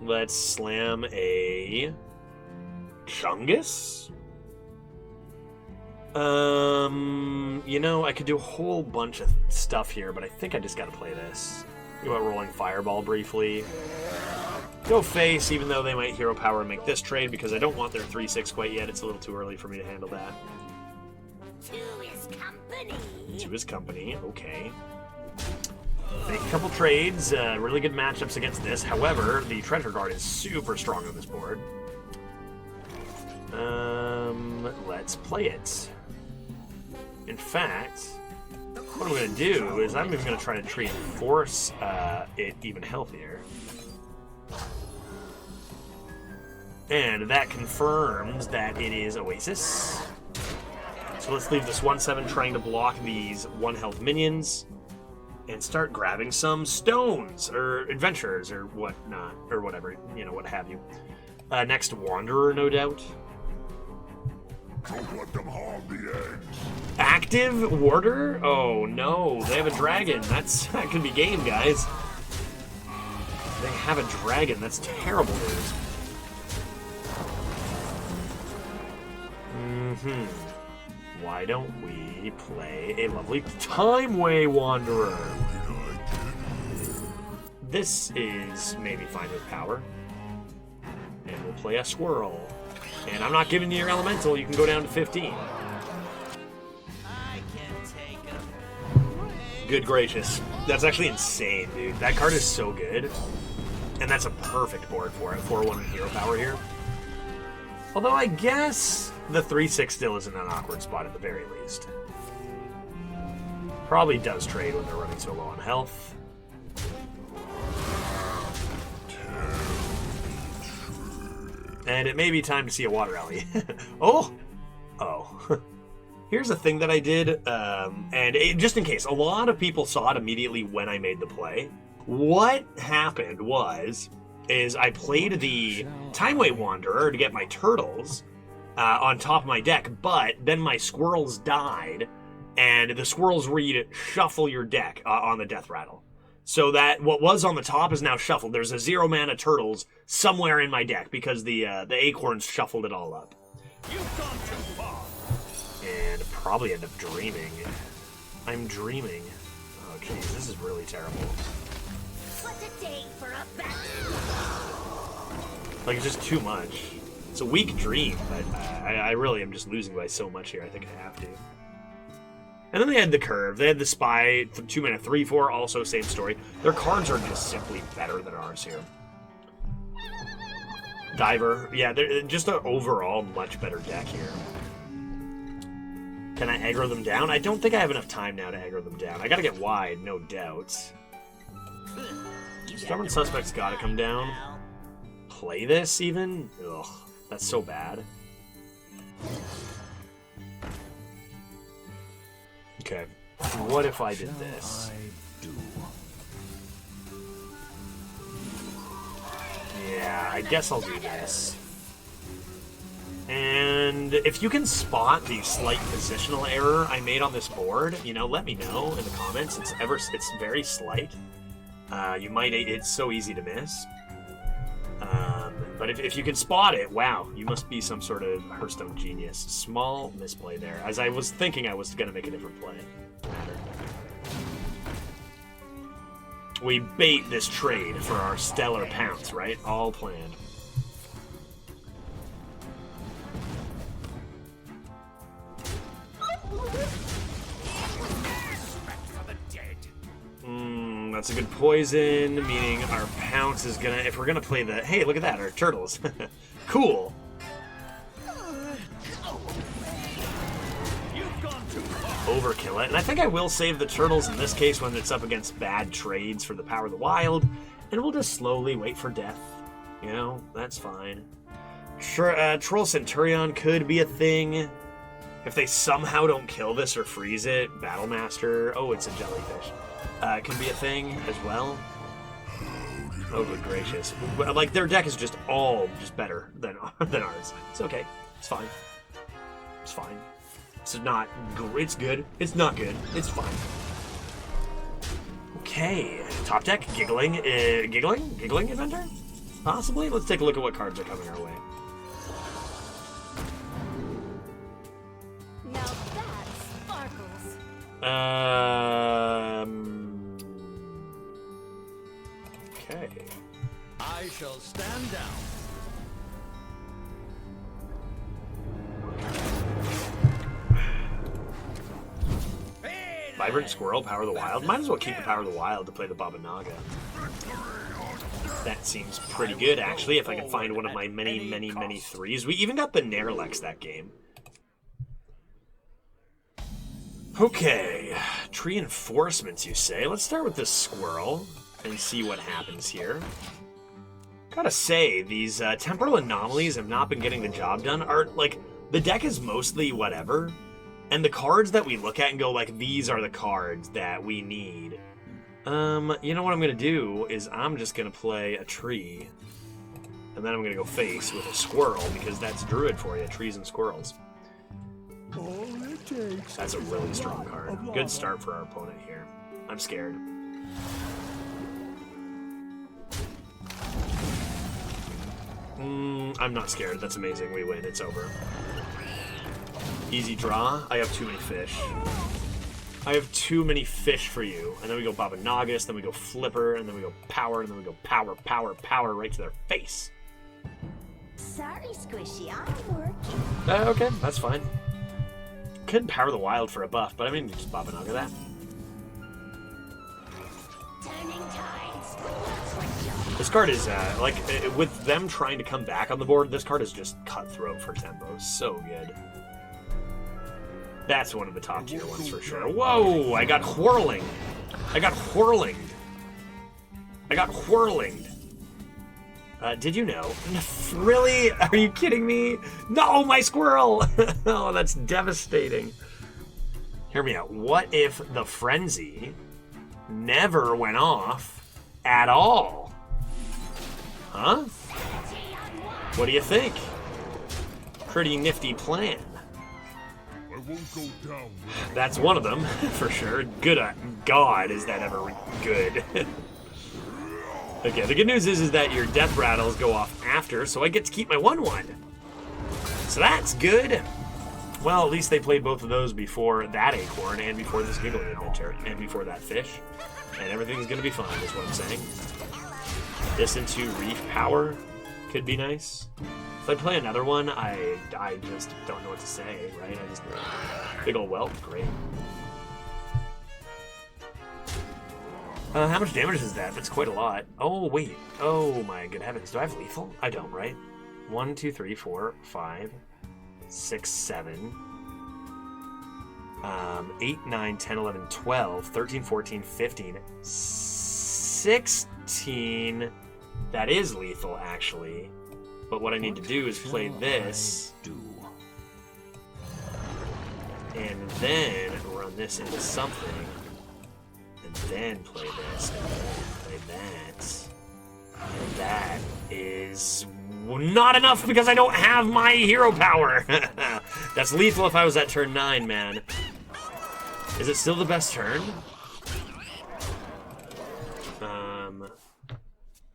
Let's slam a Chungus. You know, I could do a whole bunch of stuff here, but I think I just got to play this. Think about rolling Fireball briefly. Go face, even though they might hero power and make this trade, because I don't want their 3/6 quite yet. It's a little too early for me to handle that. To his company. To his company, okay. Make a couple trades, really good matchups against this. However, the Treasure Guard is super strong on this board. Let's play it. In fact, what I'm going to do is I'm even going to try to reinforce it even healthier. And that confirms that it is Oasis. So let's leave this 1/7 trying to block these 1 health minions and start grabbing some stones or adventurers or whatnot, or whatever, you know, what have you. Next, Wanderer, no doubt. Don't let them hog the eggs. Active Warder? Oh no, they have a dragon. That could be game, guys. They have a dragon. That's terrible news. Why don't we play a lovely Timeway Wanderer? This is maybe fine with power. And we'll play a Squirrel. And I'm not giving you your Elemental. You can go down to 15. Good gracious. That's actually insane, dude. That card is so good. And that's a perfect board for it. 4/1 hero power here. Although I guess the 3/6 still isn't an awkward spot at the very least. Probably does trade when they're running so low on health. And it may be time to see a Water Alley. Oh! Here's a thing that I did, just in case, a lot of people saw it immediately when I made the play. What happened is I played the Timeway Wanderer to get my turtles on top of my deck, but then my squirrels died, and the squirrels read shuffle your deck on the death rattle. So that what was on the top is now shuffled. There's a 0-mana turtles somewhere in my deck because the acorns shuffled it all up. You've gone too far. And probably end up dreaming. I'm dreaming. Oh jeez, this is really terrible. What a day for a battle. Like, it's just too much. It's a weak dream, but I really am just losing by so much here. I think I have to. And then they had the curve. They had the spy, 2-mana 3/4, also same story. Their cards are just simply better than ours here. Diver, yeah, they're just an overall much better deck here. Can I aggro them down? I don't think I have enough time now to aggro them down. I gotta get wide, no doubt. Stubborn Suspect's gotta come down. Play this, even? Ugh, that's so bad. Okay, what if I did this? Yeah, I guess I'll do this. And if you can spot the slight positional error I made on this board, you know, let me know in the comments. It's very slight. It's so easy to miss. But if you can spot it, wow, you must be some sort of Hearthstone genius. Small misplay there. As I was thinking I was going to make a different play. We bait this trade for our stellar pounce, right? All planned. That's a good poison, meaning our pounce is gonna, if we're gonna play the, hey, look at that, our turtles. Cool. overkill it. And I think I will save the turtles in this case when it's up against bad trades for the Power of the Wild. And we'll just slowly wait for death. You know, that's fine. Troll Centurion could be a thing. If they somehow don't kill this or freeze it, Battlemaster, oh, it's a jellyfish. Could be a thing as well. Oh, good gracious. Like, their deck is just better than ours. It's okay. It's fine. It's fine. It's not great. It's good. It's not good. It's fine. Okay. Top deck, Giggling Inventor? Possibly? Let's take a look at what cards are coming our way. Now that sparkles. Okay. I shall stand down. Vibrant Squirrel, Power of the Wild. Might as well keep the Power of the Wild to play the Baba Naga. That seems pretty good, actually, if I can find one of my many threes. We even got the Nerlex that game. Okay. Tree Enforcements, you say? Let's start with this Squirrel and see what happens here. Gotta say, these Temporal Anomalies have not been getting the job done. The deck is mostly whatever. And the cards that we look at and go, like, these are the cards that we need. You know what I'm going to do is I'm just going to play a tree. And then I'm going to go face with a squirrel, because that's Druid for you, trees and squirrels. That's a really strong card. Good start for our opponent here. I'm scared. I'm not scared. That's amazing. We win. It's over. Easy draw. I have too many fish. I have too many fish for you. And then we go Baba Nagas, then we go Flipper, and then we go Power, and then we go Power, Power, Power right to their face. Sorry, Squishy, I'm working. Okay, that's fine. Could Power the Wild for a buff, but I mean, just Baba Naga that. Turning tides. This card is, with them trying to come back on the board, this card is just cutthroat for tempo. So good. That's one of the top tier ones for sure. Whoa! I got whirling. I got whirling. Did you know? Really? Are you kidding me? No, my squirrel! Oh, that's devastating. Hear me out. What if the frenzy never went off at all? Huh? What do you think? Pretty nifty plan. Won't go down. That's one of them, for sure. Good God, is that ever good. Okay, the good news is that your death rattles go off after, so I get to keep my 1/1. So that's good. Well, at least they played both of those before that acorn, and before this giggling adventure, and before that fish. And everything's gonna be fine, is what I'm saying. This into Reef Power could be nice. If I play another one, I just don't know what to say, right? I just big ol' whelp, great. How much damage is that? That's quite a lot. Oh wait. Oh my good heavens. Do I have lethal? I don't, right? 1, 2, 3, 4, 5, 6, 7, 8, 9, 10, 11, 12, 13, 14, 15, 16. That is lethal, actually. But what I need to do is play this, and then run this into something, and then play this, and then play that. And that is not enough because I don't have my hero power. That's lethal if I was at turn 9, man. Is it still the best turn?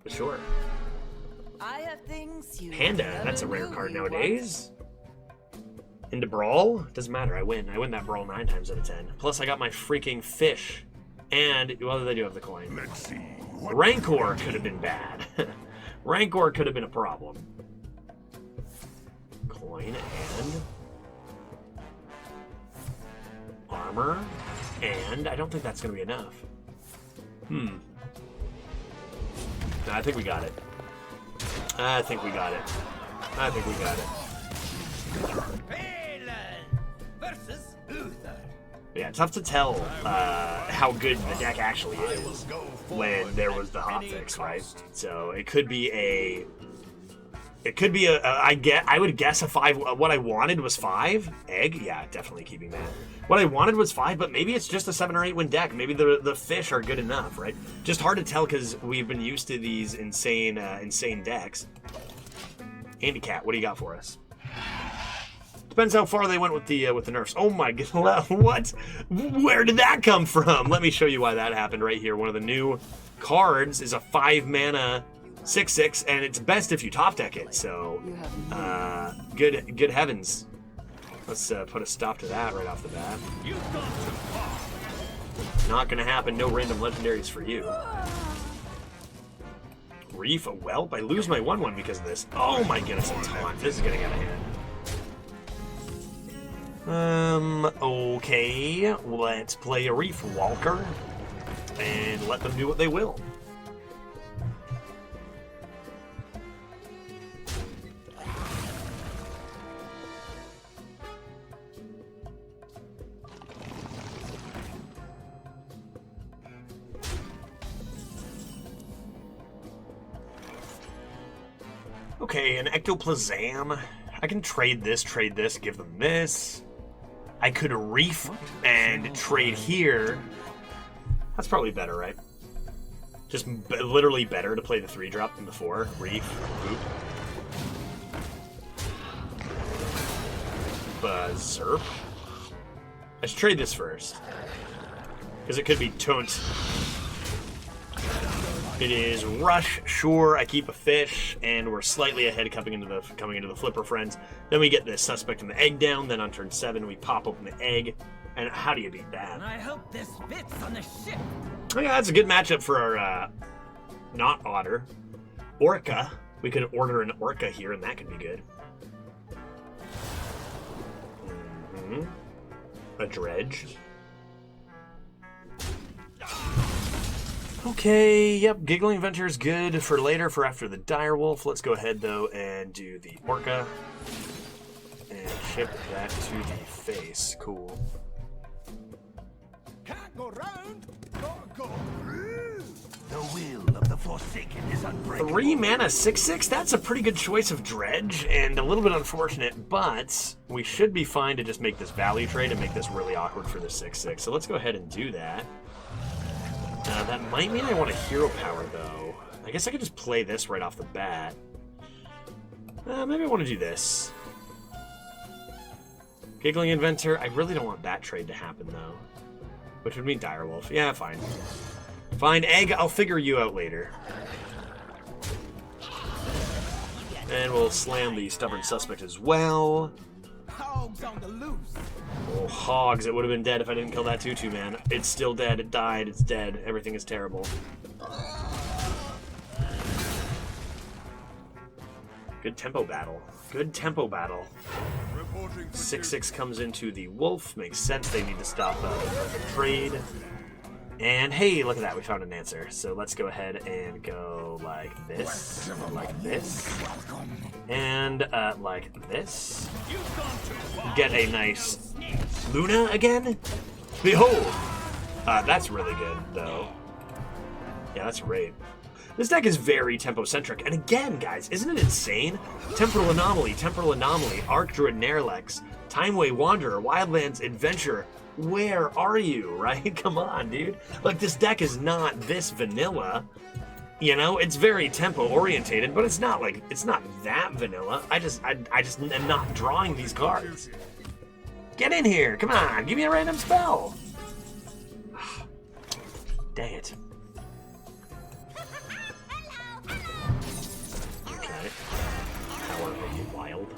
Sure. I have things you Panda, that's a rare card nowadays. Into Brawl? Doesn't matter, I win. I win that Brawl 9 times out of 10. Plus I got my freaking fish. And, well, they do have the coin. Let's see. Rancor could have been bad. Rancor could have been a problem. Coin and... armor. And I don't think that's going to be enough. No, I think we got it. I think we got it. Faelin versus Uther. Yeah, tough to tell how good the deck actually is when there was the hotfix, right? So it could be a. I would guess a 5. What I wanted was 5 egg. Yeah, definitely keeping that. What I wanted was 5, but maybe it's just a 7 or 8 win deck. Maybe the fish are good enough, right? Just hard to tell because we've been used to these insane decks. Handicap, what do you got for us? Depends how far they went with the nerfs. Oh my god, what? Where did that come from? Let me show you why that happened right here. One of the new cards is a 5 mana 6/6, and it's best if you top deck it. So, good heavens. Let's put a stop to that right off the bat. Not gonna happen. No random legendaries for you. Reef a whelp. I lose my 1/1 because of this. Oh my goodness, a taunt. This is getting out of hand. Okay. Let's play a Reef Walker and let them do what they will. Okay, an Ectoplasm. I can trade this, give them this. I could Reef and trade here. That's probably better, right? Just literally better to play the 3-drop than the 4. Reef, boop. Zerp. I should trade this first. Because it could be Taunt. It is Rush, sure. I keep a fish, and we're slightly ahead coming into the flipper, friends. Then we get the suspect and the egg down. Then on turn 7, we pop open the egg. And how do you beat that? I hope this fits on the ship. Oh, yeah, that's a good matchup for our not otter. Orca. We could order an Orca here, and that could be good. A Dredge. Okay, yep, Giggling Inventor is good for later, for after the Direwolf. Let's go ahead, though, and do the Orca. And ship that to the face. Cool. Can't go round, gotta go through. The will of the Forsaken is unbreakable. 3 mana 6/6, that's a pretty good choice of Dredge, and a little bit unfortunate, but we should be fine to just make this value trade and make this really awkward for the 6/6. So let's go ahead and do that. That might mean I want a hero power, though. I guess I could just play this right off the bat. Maybe I want to do this. Giggling Inventor. I really don't want that trade to happen, though. Which would mean Direwolf. Yeah, fine. Fine, Egg. I'll figure you out later. And we'll slam the Stubborn Suspect as well. Hogs on the loose. Oh, Hogs. It would have been dead if I didn't kill that tutu, man. It's still dead. It died. It's dead. Everything is terrible. Good tempo battle. Good tempo battle. 6/6 comes into the Wolf. Makes sense. They need to stop the trade. And hey, look at that. We found an answer. So let's go ahead and go like this. Like this. And like this. Get a nice Luna again. Behold. That's really good, though. Yeah, that's great. This deck is very tempo-centric. And again, guys, isn't it insane? Temporal Anomaly, Arc Druid Nerlex, Timeway Wanderer, Wildlands Adventure. Where are you, right? Come on, dude. Like, this deck is not this vanilla. You know, it's very tempo-orientated, but it's not that vanilla. I just am not drawing these cards. Get in here. Come on. Give me a random spell. Dang it. Okay. Power make it wild.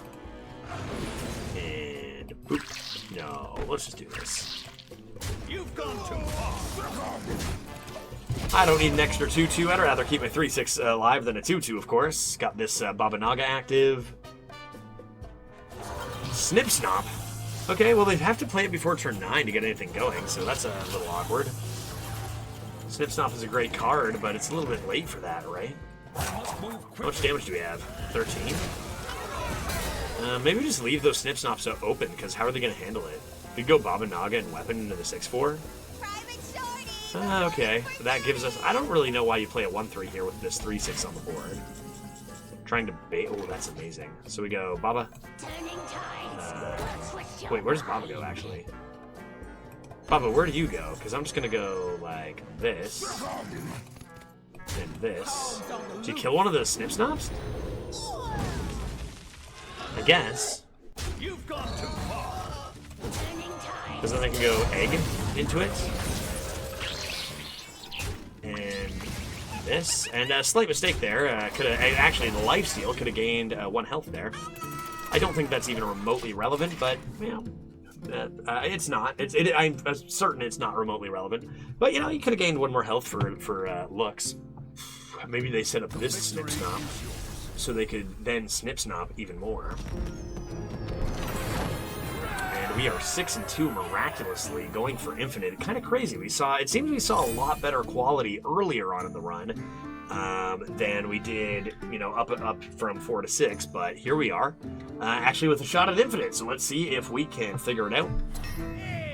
And boop. No, let's just do this. You've gone too far. I don't need an extra 2/2. I'd rather keep my 3/6 alive than a 2/2, of course. Got this Baba Naga active. Snip Snop. Okay, well, they'd have to play it before turn 9 to get anything going, so that's a little awkward. Snip Snop is a great card, but it's a little bit late for that, right? How much damage do we have? 13? Maybe just leave those Snip Snops open, because how are they going to handle it? We go Baba Naga and weapon into the 6/4. Private Shorty! Okay, so that gives us... I don't really know why you play a 1/3 here with this 3/6 on the board. Trying to bait... Oh, that's amazing. So we go Baba. Turning tides. Wait, where does Baba go, actually? Baba, where do you go? Because I'm just going to go like this. And this. Do you kill one of the Snip Snops? I guess. You've gone too far. Turning tides. Because then I can go egg into it. And this. And a slight mistake there. Actually, the lifesteal could have gained 1 health there. I don't think that's even remotely relevant, but, you know, it's not. I'm certain it's not remotely relevant. But, you know, you could have gained 1 more health for looks. Maybe they set up this Snip Snop so they could then Snip Snop even more. And we are 6-2 miraculously going for infinite. Kind of crazy. It seems we saw a lot better quality earlier on in the run than we did, you know, up from 4 to 6. But here we are, actually with a shot at infinite. So let's see if we can figure it out.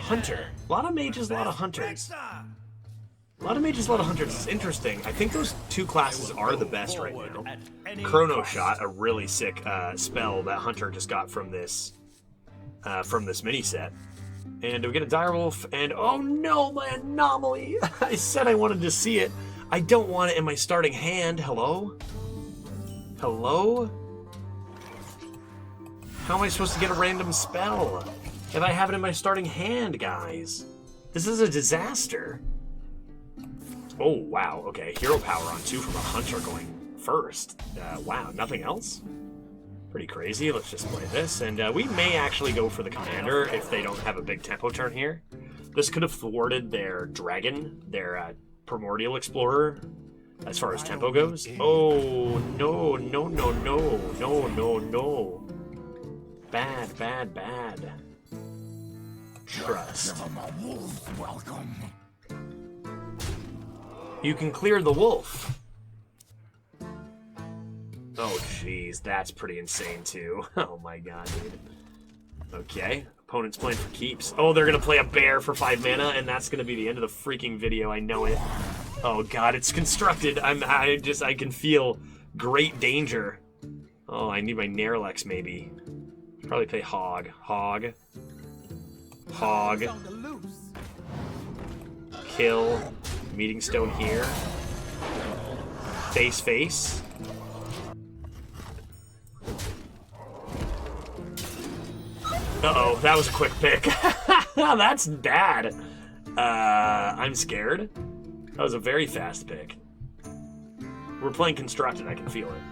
Hunter. A lot of mages, a lot of hunters. A lot of mages, a lot of hunters. It's interesting. I think those 2 classes are the best right now. Chrono Shot, a really sick spell that Hunter just got from this mini set. And we get a Direwolf, and oh no, my anomaly! I said I wanted to see it. I don't want it in my starting hand. Hello? Hello? How am I supposed to get a random spell if I have it in my starting hand, guys? This is a disaster. Oh, wow. Okay, hero power on 2 from a hunter going first. Wow, nothing else? Pretty crazy. Let's just play this. And we may actually go for the commander if they don't have a big tempo turn here. This could have thwarted their dragon, their primordial explorer, as far as tempo goes. Oh, no, no, no, no, no, no, no. Bad, bad, bad. Trust. You can clear the wolf. Oh, jeez, that's pretty insane, too. Oh, my God, dude. Okay, opponent's playing for keeps. Oh, they're going to play a bear for 5 mana, and that's going to be the end of the freaking video. I know it. Oh, God, it's constructed. I can feel great danger. Oh, I need my Nerlex, maybe. Probably play Hog. Hog. Hog. Kill. Meeting Stone here. Face, face. Uh-oh, that was a quick pick. That's bad. I'm scared. That was a very fast pick. We're playing constructed, I can feel it.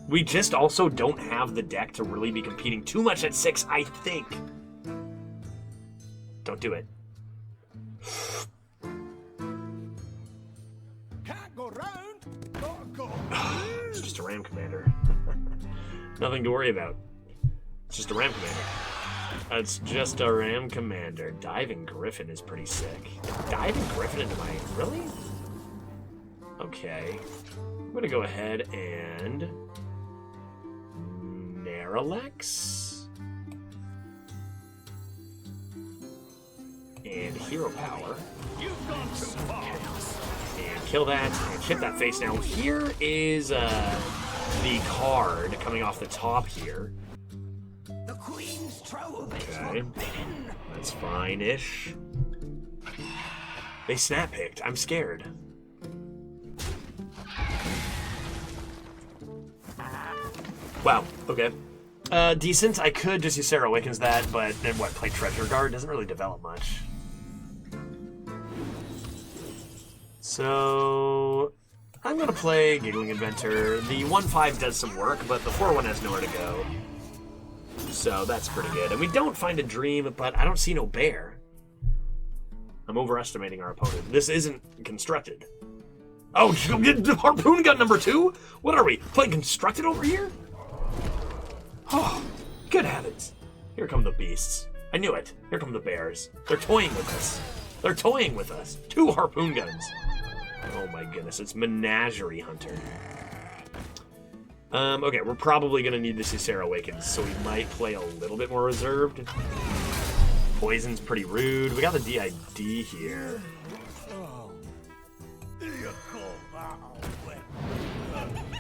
We just also don't have the deck to really be competing too much at 6, I think. Don't do it. Can't go round, gotta go. It's just a Ram Commander. Nothing to worry about. It's just a Ram Commander. It's just a Ram Commander. Diving Griffin is pretty sick. Diving Griffin into my... Really? Okay. I'm gonna go ahead and... Nerlex? And Hero Power. You've gone too far. And kill that, and chip that face. Now, here is the card coming off the top here. The Queen's trove is Okay, forbidden. that's fine-ish. They snap-picked. I'm scared. Wow, okay. Decent. I could just use Sarah Awakens that, but then what, play Treasure Guard? Doesn't really develop much. So... I'm gonna play Giggling Inventor. The 1/5 does some work, but the 4/1 has nowhere to go. So that's pretty good. And we don't find a dream, but I don't see no bear. I'm overestimating our opponent. This isn't constructed. Oh, Harpoon Gun number 2? What are we, playing constructed over here? Oh, good heavens. Here come the beasts. I knew it. Here come the bears. They're toying with us. They're toying with us. 2 Harpoon Guns. Oh my goodness, it's Menagerie Hunter. Okay, we're probably going to need the Ysera Awakens, so we might play a little bit more reserved. Poison's pretty rude. We got the DID here.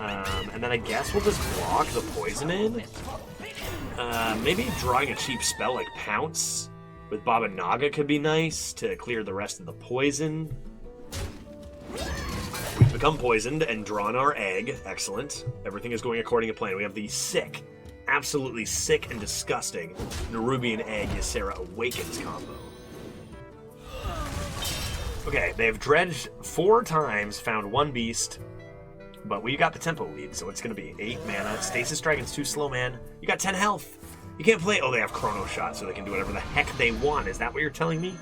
And then I guess we'll just block the poison in. Maybe drawing a cheap spell like Pounce with Baba Naga could be nice to clear the rest of the poison. We've become poisoned and drawn our egg. Excellent. Everything is going according to plan. We have the sick, absolutely sick and disgusting Nerubian Egg Ysera Awakens combo. Okay, they've dredged 4 times, found 1 beast, but we got the tempo lead, so it's going to be 8 mana. Stasis Dragon's too slow, man. You got 10 health. You can't play... Oh, they have Chrono Shot, so they can do whatever the heck they want. Is that what you're telling me?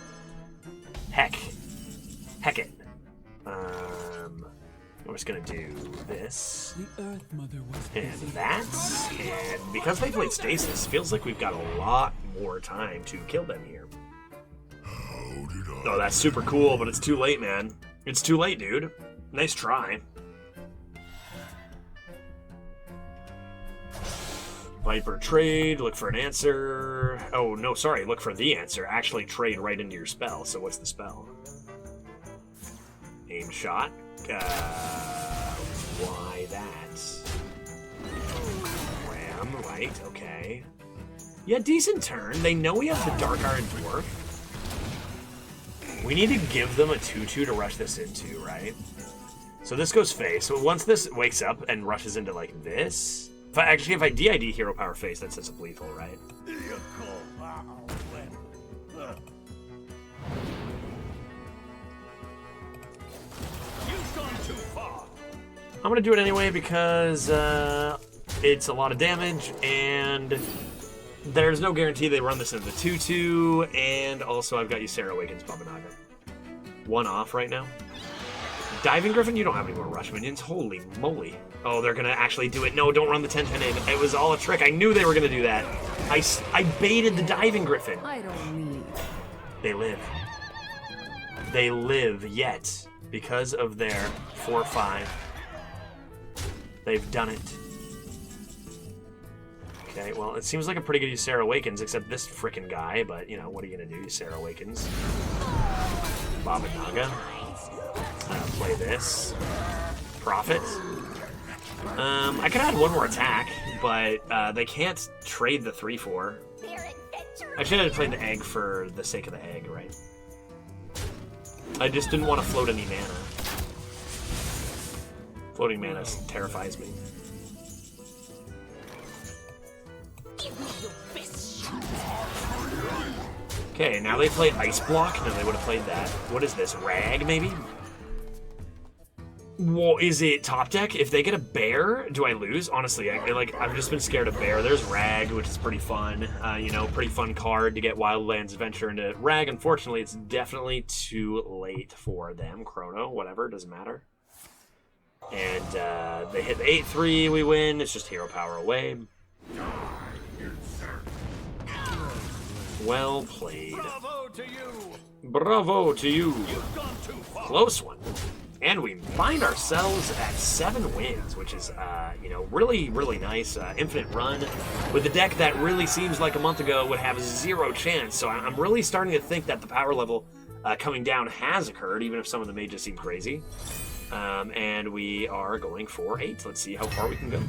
Heck. Heck it. I'm just going to do this. The Earth Mother was And busy. that. And because they played Stasis, feels like we've got a lot more time to kill them here. Oh, that's super cool, but it's too late, man. It's too late, dude. Nice try. Viper trade, look for an answer. Oh, no, sorry, look for the answer. Actually trade right into your spell. So what's the spell? Aim shot. Why that? Ram, right, okay. Yeah, decent turn. They know we have the Dark Iron Dwarf. We need to give them a 2/2 to rush this into, right? So this goes face. So once this wakes up and rushes into like this... If I DID Hero Power face, that sets up lethal, right? I'm gonna do it anyway because it's a lot of damage, and there's no guarantee they run this into the 2/2, and also I've got Ysera Awakens Baba Naga. 1 off right now. Diving Griffin, you don't have any more rush minions. Holy moly. Oh, they're gonna actually do it. No, don't run the 10/10 in. It was all a trick. I knew they were gonna do that. I baited the Diving Griffin. I don't need. They live. They live yet because of their 4/5. They've done it. Okay, well, it seems like a pretty good Ysera Awakens, except this frickin' guy, but, you know, what are you gonna do? Ysera Awakens. Baba Naga. Play this. Profit. I could add 1 more attack, but they can't trade the 3/4. I should have played the egg for the sake of the egg, right? I just didn't want to float any mana. Floating mana terrifies me. Okay, now they play Ice Block. No, they would have played that. What is this? Rag, maybe? Whoa, is it top deck? If they get a bear, do I lose? Honestly, I've just been scared of bear. There's Rag, which is pretty fun. You know, pretty fun card to get Wildlands Adventure into Rag. Unfortunately, it's definitely too late for them. Chrono, whatever, doesn't matter. And they hit the 8/3, we win. It's just hero power away. Well played. Bravo to you! Bravo to you. You've gone too far. Close one. And we find ourselves at 7 wins, which is, you know, really, really nice. Infinite run with a deck that really seems like a month ago would have 0 chance. So I'm really starting to think that the power level coming down has occurred, even if some of the mages seem crazy. And we are going for 8. Let's see how far we can go.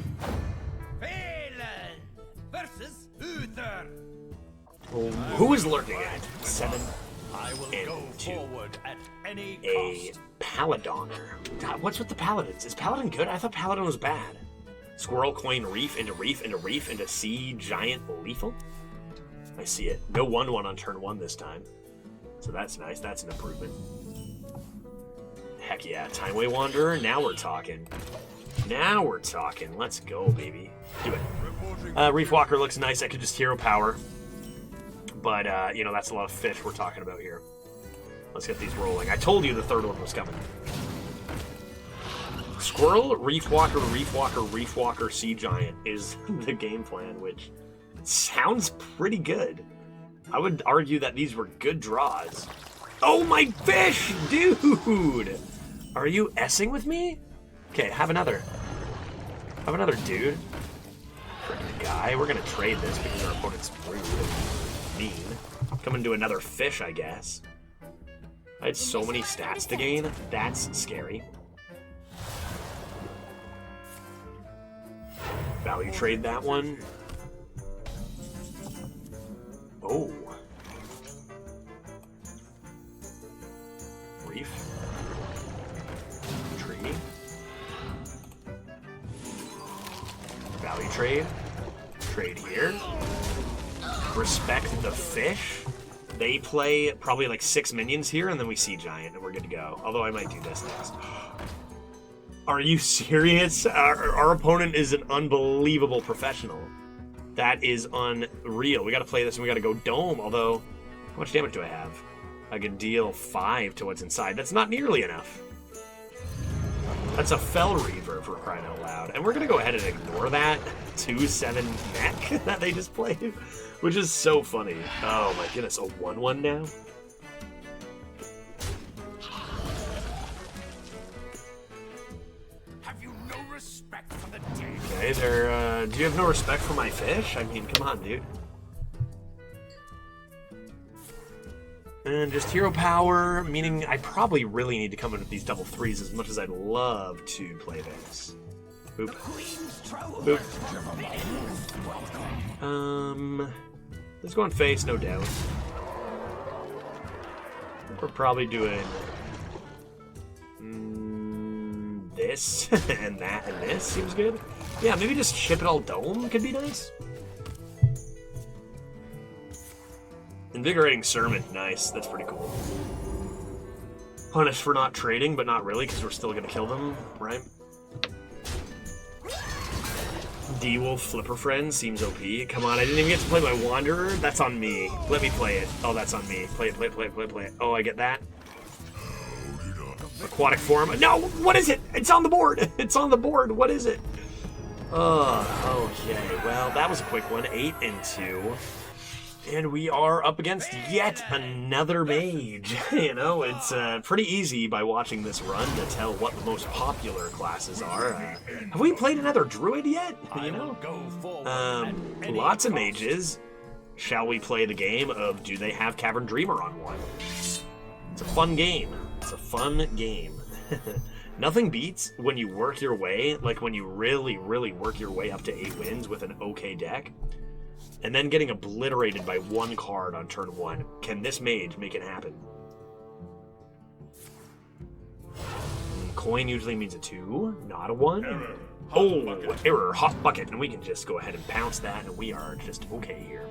Faelin versus Uther. Who is lurking at 7 I will and go 2? forward at any A cost. Paladoner. God, what's with the Paladins? Is Paladin good? I thought Paladin was bad. Squirrel, coin, reef, into reef, into reef, into sea, giant, lethal? I see it. No 1/1 on turn 1 this time. So that's nice. That's an improvement. Heck yeah. Timeway Wanderer. Now we're talking. Now we're talking. Let's go, baby. Do it. Reef Walker looks nice. I could just hero power. But, you know, that's a lot of fish we're talking about here. Let's get these rolling. I told you the 3rd one was coming. Squirrel, Reef Walker, Reef Walker, Reef Walker, Sea Giant is the game plan, which sounds pretty good. I would argue that these were good draws. Oh, my fish! Dude! Are you essing with me? Okay, have another. Have another dude. Frickin' guy. We're gonna trade this because our opponent's rude and mean. Coming to another fish, I guess. I had so many stats to gain. That's scary. Value trade that one. Oh. Reef. Tree. Value trade. Trade here. Respect the fish. They play probably like 6 minions here, and then we see Giant, and we're good to go. Although I might do this next. Are you serious? Our opponent is an unbelievable professional. That is unreal. We gotta play this, and we gotta go Dome. Although, how much damage do I have? I could deal 5 to what's inside. That's not nearly enough. That's a Fel Reaver, for crying out loud. And we're gonna go ahead and ignore that 2/7 mech that they just played, which is so funny. Oh my goodness, a 1/1 now? Have you no respect for the dead? Okay, do you have no respect for my fish? I mean, come on, dude. And just hero power, meaning I probably really need to come in with these double 3s as much as I'd love to play this. Boop. Boop. Let's go on face, no doubt. We're probably doing this and that and this seems good. Yeah, maybe just ship it all Dome could be nice. Invigorating Sermon, nice. That's pretty cool. Punish for not trading, but not really, because we're still gonna kill them, right? D-Wolf Flipper Friend seems OP. Come on, I didn't even get to play my Wanderer. That's on me. Let me play it. Oh, that's on me. Play it, play it, play it, play it, play it. Oh, I get that. Aquatic Form. No, what is it? It's on the board. It's on the board. What is it? Oh, okay. Well, that was a quick one. 8 and 2. And we are up against yet another mage. You know, it's pretty easy by watching this run to tell what the most popular classes are. Have we played another Druid yet? You know, lots of mages. Shall we play the game of do they have Cavern Dreamer on one? It's a fun game. It's a fun game. Nothing beats when you work your way, like when you really, really work your way up to 8 wins with an okay deck. And then getting obliterated by 1 card on turn 1. Can this mage make it happen? Coin usually means a 2, not a 1. Error, hot bucket. And we can just go ahead and pounce that, and we are just okay here.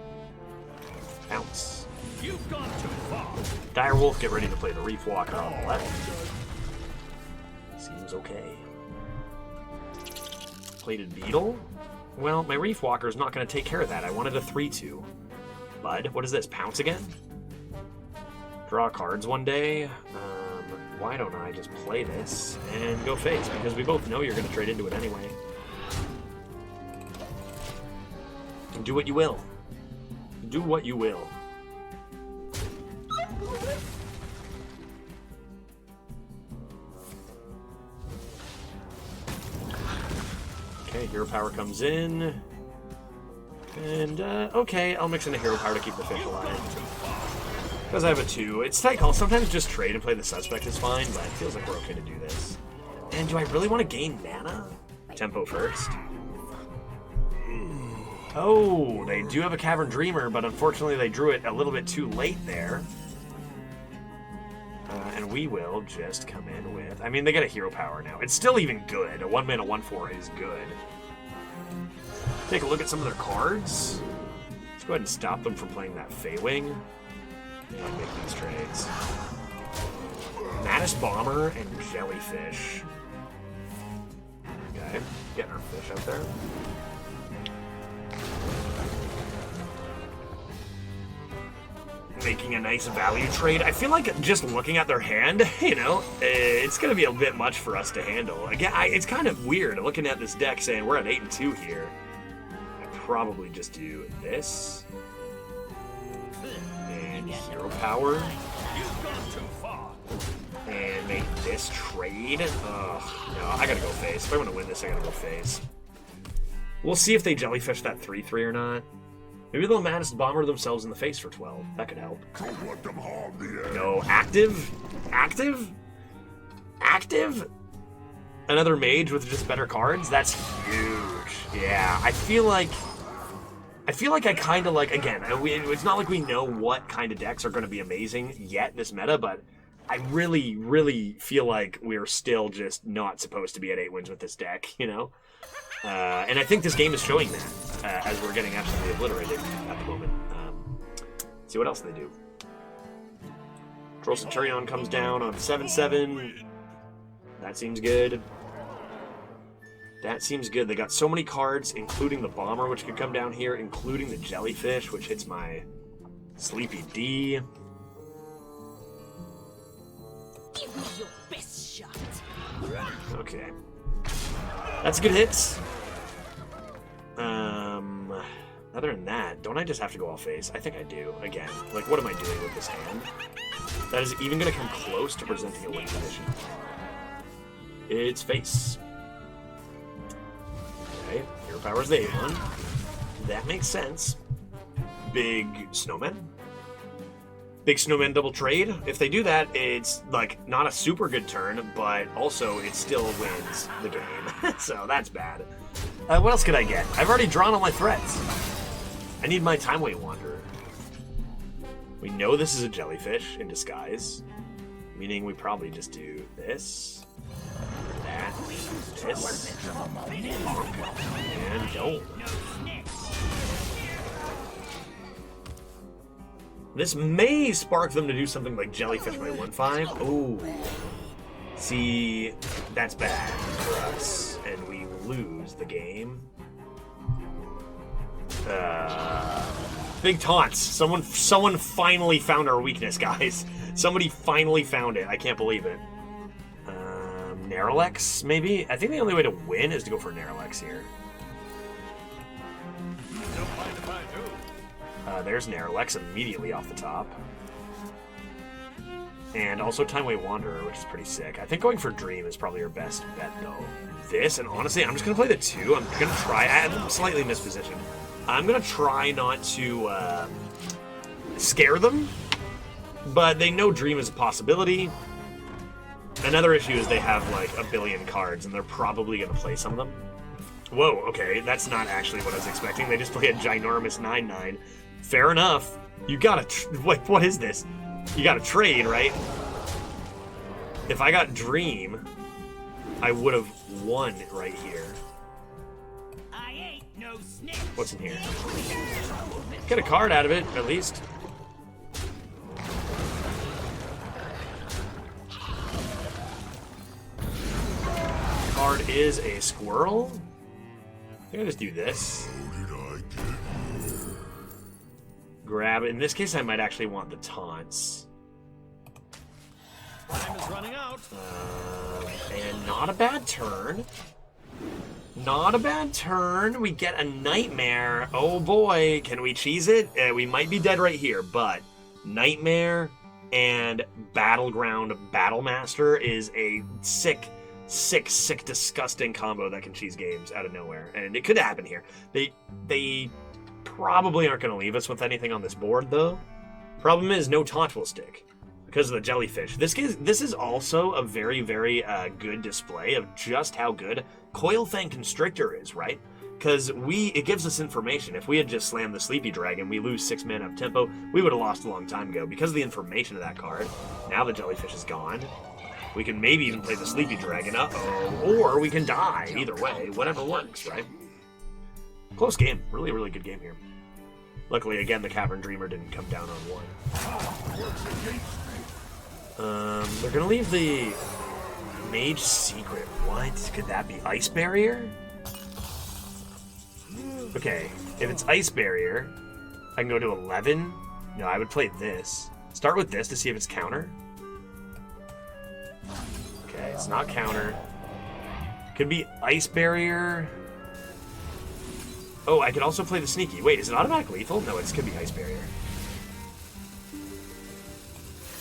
Pounce. You've gone too far. Direwolf, get ready to play the Reef Walker on the left. Seems okay. Plated Beetle. Well, my Reef Walker is not going to take care of that. I wanted a 3/2. Bud, what is this? Pounce again? Draw cards one day. Why don't I just play this and go face? Because we both know you're going to trade into it anyway. And do what you will. Do what you will. Okay, hero power comes in. And, okay, I'll mix in a hero power to keep the fish alive. Because I have a 2. It's tight call. Sometimes just trade and play the suspect is fine, but it feels like we're okay to do this. And do I really want to gain mana? Tempo first. Oh, they do have a Cavern Dreamer, but unfortunately they drew it a little bit too late there. And we will just come in with... I mean, they get a hero power now. It's still even good. A 1-mana 1/4 is good. Take a look at some of their cards. Let's go ahead and stop them from playing that Faelin. And make these trades. Mattis Bomber and Jellyfish. Okay, getting our fish out there. Making a nice value trade. I feel like just looking at their hand, you know, it's going to be a bit much for us to handle. Again, it's kind of weird looking at this deck saying we're at 8 and 2 here. I'd probably just do this. And hero power. You've gone too far. And make this trade. Ugh, no, I gotta go face. If I want to win this, I gotta go face. We'll see if they jellyfish that 3/3 or not. Maybe they'll manage to bomber themselves in the face for 12. That could help. No, active? Active? Active? Another mage with just better cards? That's huge. Yeah, I feel like I kind of like, again, it's not like we know what kind of decks are going to be amazing yet this meta, but I really, really feel like we're still just not supposed to be at 8 wins with this deck, you know? And I think this game is showing that, as we're getting absolutely obliterated at the moment. Let's see what else they do. Troll Centurion comes down on 7/7. That seems good. That seems good. They got so many cards, including the Bomber, which could come down here, including the Jellyfish, which hits my Sleepy D. Give me your best shot. Okay. That's a good hit. Other than that, don't I just have to go all face? I think I do. Again, like, what am I doing with this hand? That is even going to come close to presenting a win condition. It's face. Okay, Hero Power's the 8-1. That makes sense. Big Snowman. Big Snowman double trade. If they do that, it's, like, not a super good turn, but also it still wins the game. So that's bad. What else could I get? I've already drawn all my threats. I need my Timeway Wanderer. We know this is a jellyfish in disguise, meaning we probably just do this, that, this, and don't. This may spark them to do something like jellyfish by 1/5. Oh, see, that's bad for us, and we lose the game. Big taunts. Someone finally found our weakness, guys. Somebody finally found it. I can't believe it. Narrowlex, maybe? I think the only way to win is to go for Narrowlex here. There's Narrowlex immediately off the top. And also Timeway Wanderer, which is pretty sick. I think going for Dream is probably our best bet, though. This, and honestly, I'm just going to play the 2. I'm going to try. I'm slightly mispositioned. I'm going to try not to scare them, but they know Dream is a possibility. Another issue is they have, like, a billion cards, and they're probably going to play some of them. Whoa, okay, that's not actually what I was expecting. They just play a ginormous 9/9. Fair enough. You gotta... what is this? You gotta trade, right? If I got Dream, I would have won right here. What's in here? Get a card out of it, at least. Card is a squirrel. I think I just do this. Grab it. In this case, I might actually want the taunts. Time is running out. And not a bad turn. Not a bad turn. We get a Nightmare. Oh boy, can we cheese it? We might be dead right here, but Nightmare and Battleground Battlemaster is a sick, disgusting combo that can cheese games out of nowhere. And it could happen here. They probably aren't going to leave us with anything on this board, though. Problem is, no taunt will stick because of the jellyfish. This is also a very, very good display of just how good Coilfang Constrictor is, right? Because it gives us information. If we had just slammed the Sleepy Dragon, we lose 6 mana of tempo, we would have lost a long time ago. Because of the information of that card, now the jellyfish is gone. We can maybe even play the Sleepy Dragon, or we can die. Either way, whatever works, right? Close game. Really, really good game here. Luckily, again, the Cavern Dreamer didn't come down on 1. They're going to leave the Mage Secret. What? Could that be Ice Barrier? Okay, if it's Ice Barrier, I can go to 11. No, I would play this. Start with this to see if it's counter. Okay, it's not counter. Could be Ice Barrier. Oh, I could also play the Sneaky. Wait, is it automatic lethal? No, it could be Ice Barrier.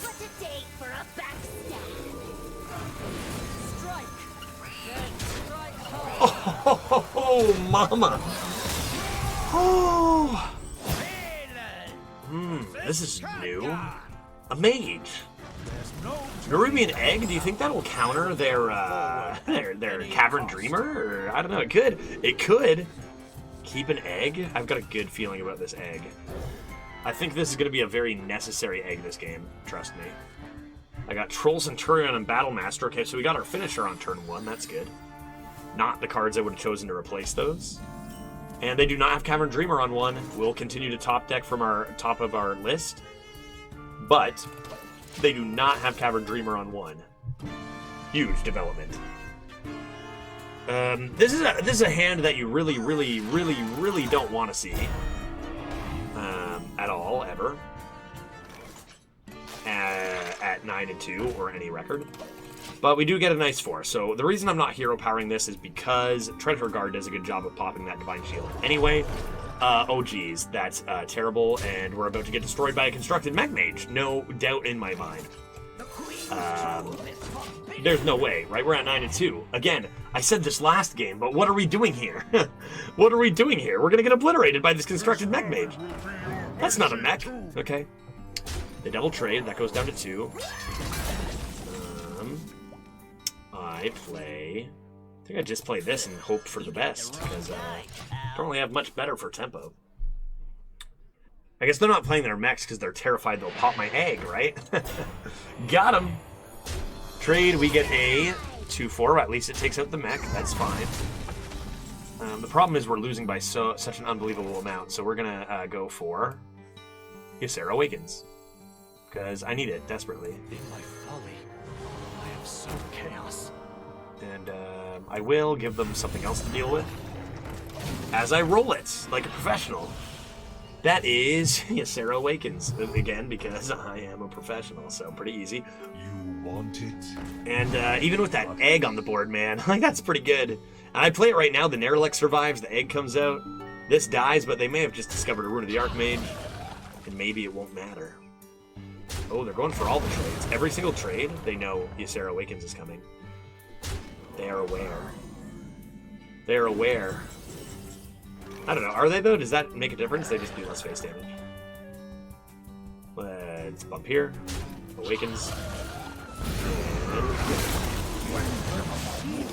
What's a date for a backstab? Strike. Then strike. Oh, mama. Oh. This is new. A mage. Nerubian Egg, do you think that'll counter their Cavern Dreamer? Or, I don't know, it could. It could. Keep an egg? I've got a good feeling about this egg. I think this is going to be a very necessary egg this game. Trust me. I got Troll Centurion and Battlemaster. Okay, so we got our finisher on turn 1. That's good. Not the cards I would have chosen to replace those. And they do not have Cavern Dreamer on 1. We'll continue to top deck from our top of our list. But they do not have Cavern Dreamer on 1. Huge development. This is a hand that you really don't want to see. At all, ever. At 9-2 or any record. But we do get a nice 4. So the reason I'm not hero powering this is because Treasure Guard does a good job of popping that Divine Shield. Anyway, oh geez, that's terrible, and we're about to get destroyed by a constructed Mech Mage. No doubt in my mind. There's no way, right? We're at 9-2. Again, I said this last game, but what are we doing here? What are we doing here? We're gonna get obliterated by this constructed Mech Mage. That's not a mech. Okay. The double trade, that goes down to 2. I think I just play this and hope for the best, because I don't really have much better for tempo. I guess they're not playing their mechs because they're terrified they'll pop my egg, right? Got him! Trade, we get a 2-4, at least it takes out the mech, that's fine. The problem is we're losing by such an unbelievable amount, so we're gonna go for Ysera Awakens. Because I need it desperately. In my folly, I have sown chaos. And I will give them something else to deal with as I roll it like a professional. That is Ysera Awakens again because I am a professional, so pretty easy. You want it? And even with that egg on the board, man, like that's pretty good. And I play it right now. The Nerelek survives. The egg comes out. This dies, but they may have just discovered a Rune of the Archmage, and maybe it won't matter. Oh, they're going for all the trades. Every single trade, they know Ysera Awakens is coming. They are aware. They are aware. I don't know. Are they, though? Does that make a difference? They just do less face damage. Let's bump here. Awakens.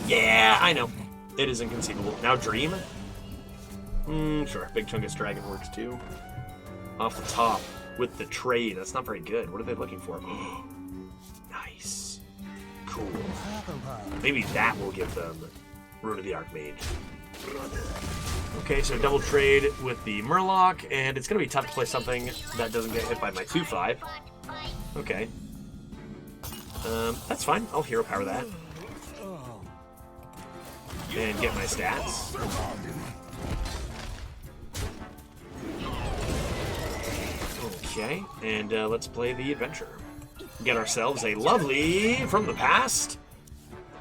Yeah, I know. It is inconceivable. Now Dream? Sure. Big Chungus Dragon works, too. Off the top with the trade. That's not very good. What are they looking for? Nice. Cool. Maybe that will give them Rune of the Archmage. Okay, so double trade with the Murloc, and it's going to be tough to play something that doesn't get hit by my 2/5. Okay. That's fine. I'll hero power that. And get my stats. Okay, and let's play the adventure. Get ourselves a lovely, from the past,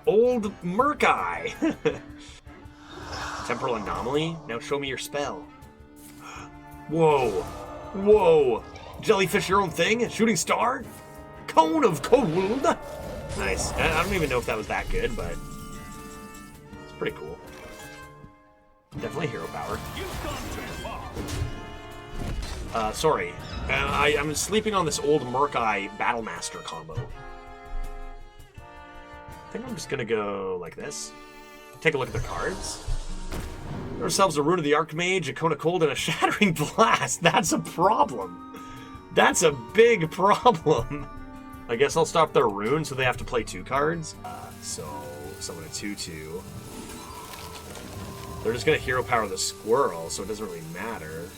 old Murk-Eye. Temporal Anomaly? Now show me your spell. Whoa. Whoa. Jellyfish your own thing? Shooting Star? Cone of Cold? Nice. I don't even know if that was that good, but it's pretty cool. Definitely hero power. Sorry. I'm sleeping on this old Murk-Eye Battlemaster combo. I think I'm just gonna go like this. Take a look at the cards. Get ourselves a Rune of the Archmage, a Cone of Cold, and a Shattering Blast. That's a problem. That's a big problem. I guess I'll stop their rune so they have to play 2 cards. So someone a 2/2. They're just gonna hero power the squirrel, so it doesn't really matter.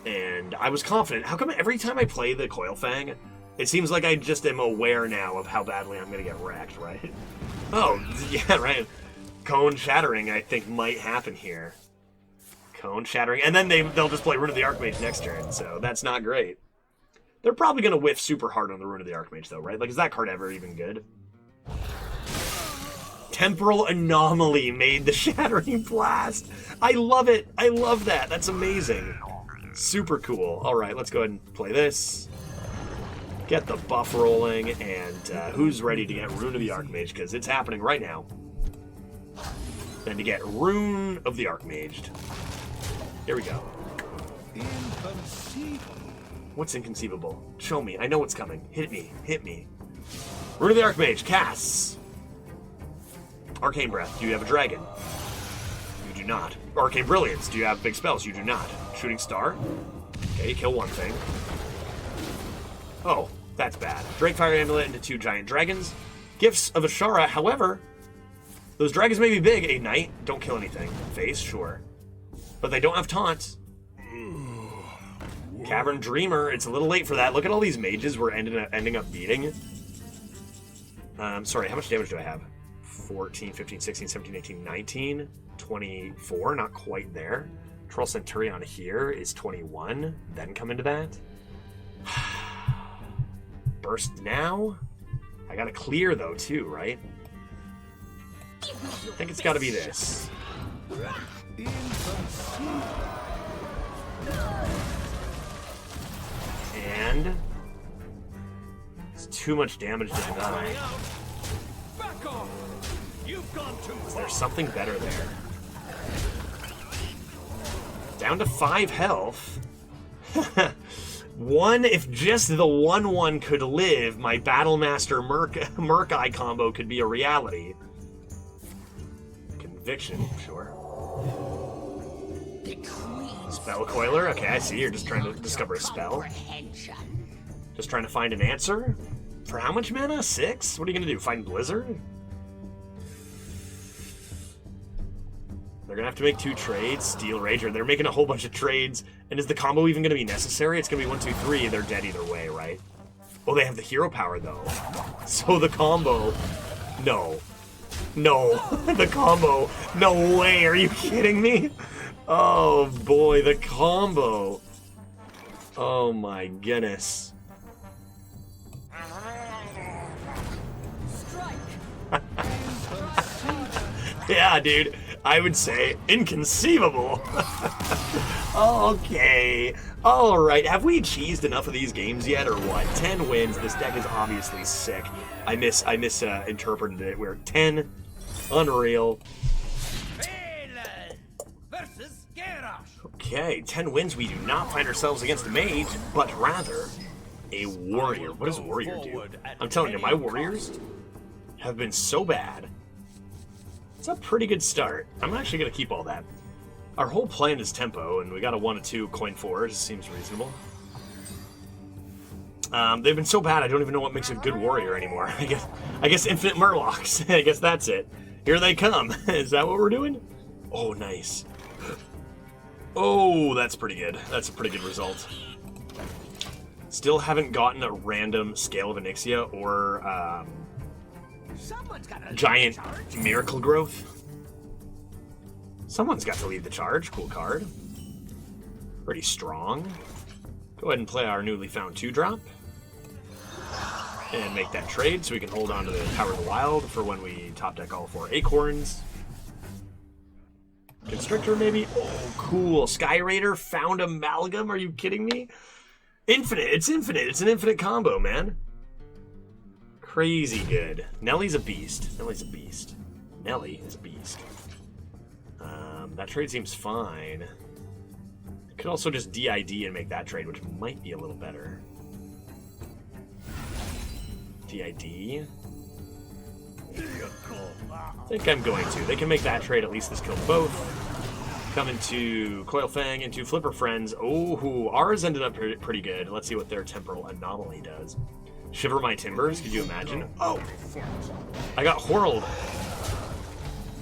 And I was confident. How come every time I play the Coilfang, it seems like I just am aware now of how badly I'm gonna get wrecked, right? Oh, yeah, right. Cone Shattering, I think, might happen here. Cone Shattering, and then they'll just play Rune of the Archmage next turn, so that's not great. They're probably gonna whiff super hard on the Rune of the Archmage, though, right? Like, is that card ever even good? Temporal Anomaly made the Shattering Blast. I love it. I love that. That's amazing. Super cool. All right, let's go ahead and play this. Get the buff rolling, and who's ready to get Rune of the Archmage? Because it's happening right now. And to get Rune of the Archmage. Here we go. Inconceivable. What's inconceivable? Show me. I know what's coming. Hit me. Hit me. Rune of the Archmage casts. Arcane Breath. Do you have a dragon? You do not. Arcane Brilliance. Do you have big spells? You do not. Shooting Star. Okay, kill one thing. Oh, that's bad. Drakefire Amulet into 2 giant dragons. Gifts of Ashara. However, those dragons may be big. Ignite. Don't kill anything. Face, sure. But they don't have taunts. Cavern Dreamer. It's a little late for that. Look at all these mages we're ending up beating. Sorry, how much damage do I have? 14, 15, 16, 17, 18, 19, 24. Not quite there. Troll Centurion here is 21. Then come into that. Burst now? I gotta clear, though, too, right? I think it's gotta be this. And... it's too much damage to deny. Back off! You've gone too far. There's something better there. Down to 5 health. If just the 1/1 could live, my Battlemaster Murk-Eye combo could be a reality. Conviction, sure. Spell Coiler, okay, I see. You're just trying to discover a spell. Just trying to find an answer? For how much mana? 6? What are you gonna do? Find Blizzard? They're gonna have to make 2 trades. Steel Rager. They're making a whole bunch of trades. And is the combo even gonna be necessary? It's gonna be 1, 2, 3. They're dead either way, right? Oh, they have the hero power though. So the combo. No. No. The combo. No way. Are you kidding me? Oh boy, the combo. Oh my goodness. Yeah, dude. I would say inconceivable. Okay. All right. Have we cheesed enough of these games yet, or what? 10 wins. This deck is obviously sick. I misinterpreted it. We're 10. Unreal. Faelin versus Garrosh. Okay, 10 wins. We do not find ourselves against a mage, but rather a warrior. What does warrior do? I'm telling you, my warriors have been so bad. It's a pretty good start. I'm actually going to keep all that. Our whole plan is tempo, and we got a 1 to 2 coin 4. Seems reasonable. They've been so bad, I don't even know what makes a good warrior anymore. I guess infinite Murlocs. I guess that's it. Here they come. Is that what we're doing? Oh, nice. Oh, that's pretty good. That's a pretty good result. Still haven't gotten a random Scale of Onyxia or Giant Miracle Growth. Someone's got to lead the charge. Cool card. Pretty strong. Go ahead and play our newly found 2-drop. And make that trade so we can hold on to the Power of the Wild for when we top deck all 4 Acorns. Constrictor, maybe? Oh, cool. Sky Raider, found Amalgam? Are you kidding me? Infinite. It's infinite. It's an infinite combo, man. Crazy good. Nellie's a beast. Nellie's a beast. Nellie is a beast. That trade seems fine. Could also just DID and make that trade, which might be a little better. DID. I think I'm going to. They can make that trade. At least this killed both. Come into Coil Fang, into Flipper Friends. Oh, ours ended up pretty good. Let's see what their Temporal Anomaly does. Shiver My Timbers. Could you imagine? Oh, I got whirled.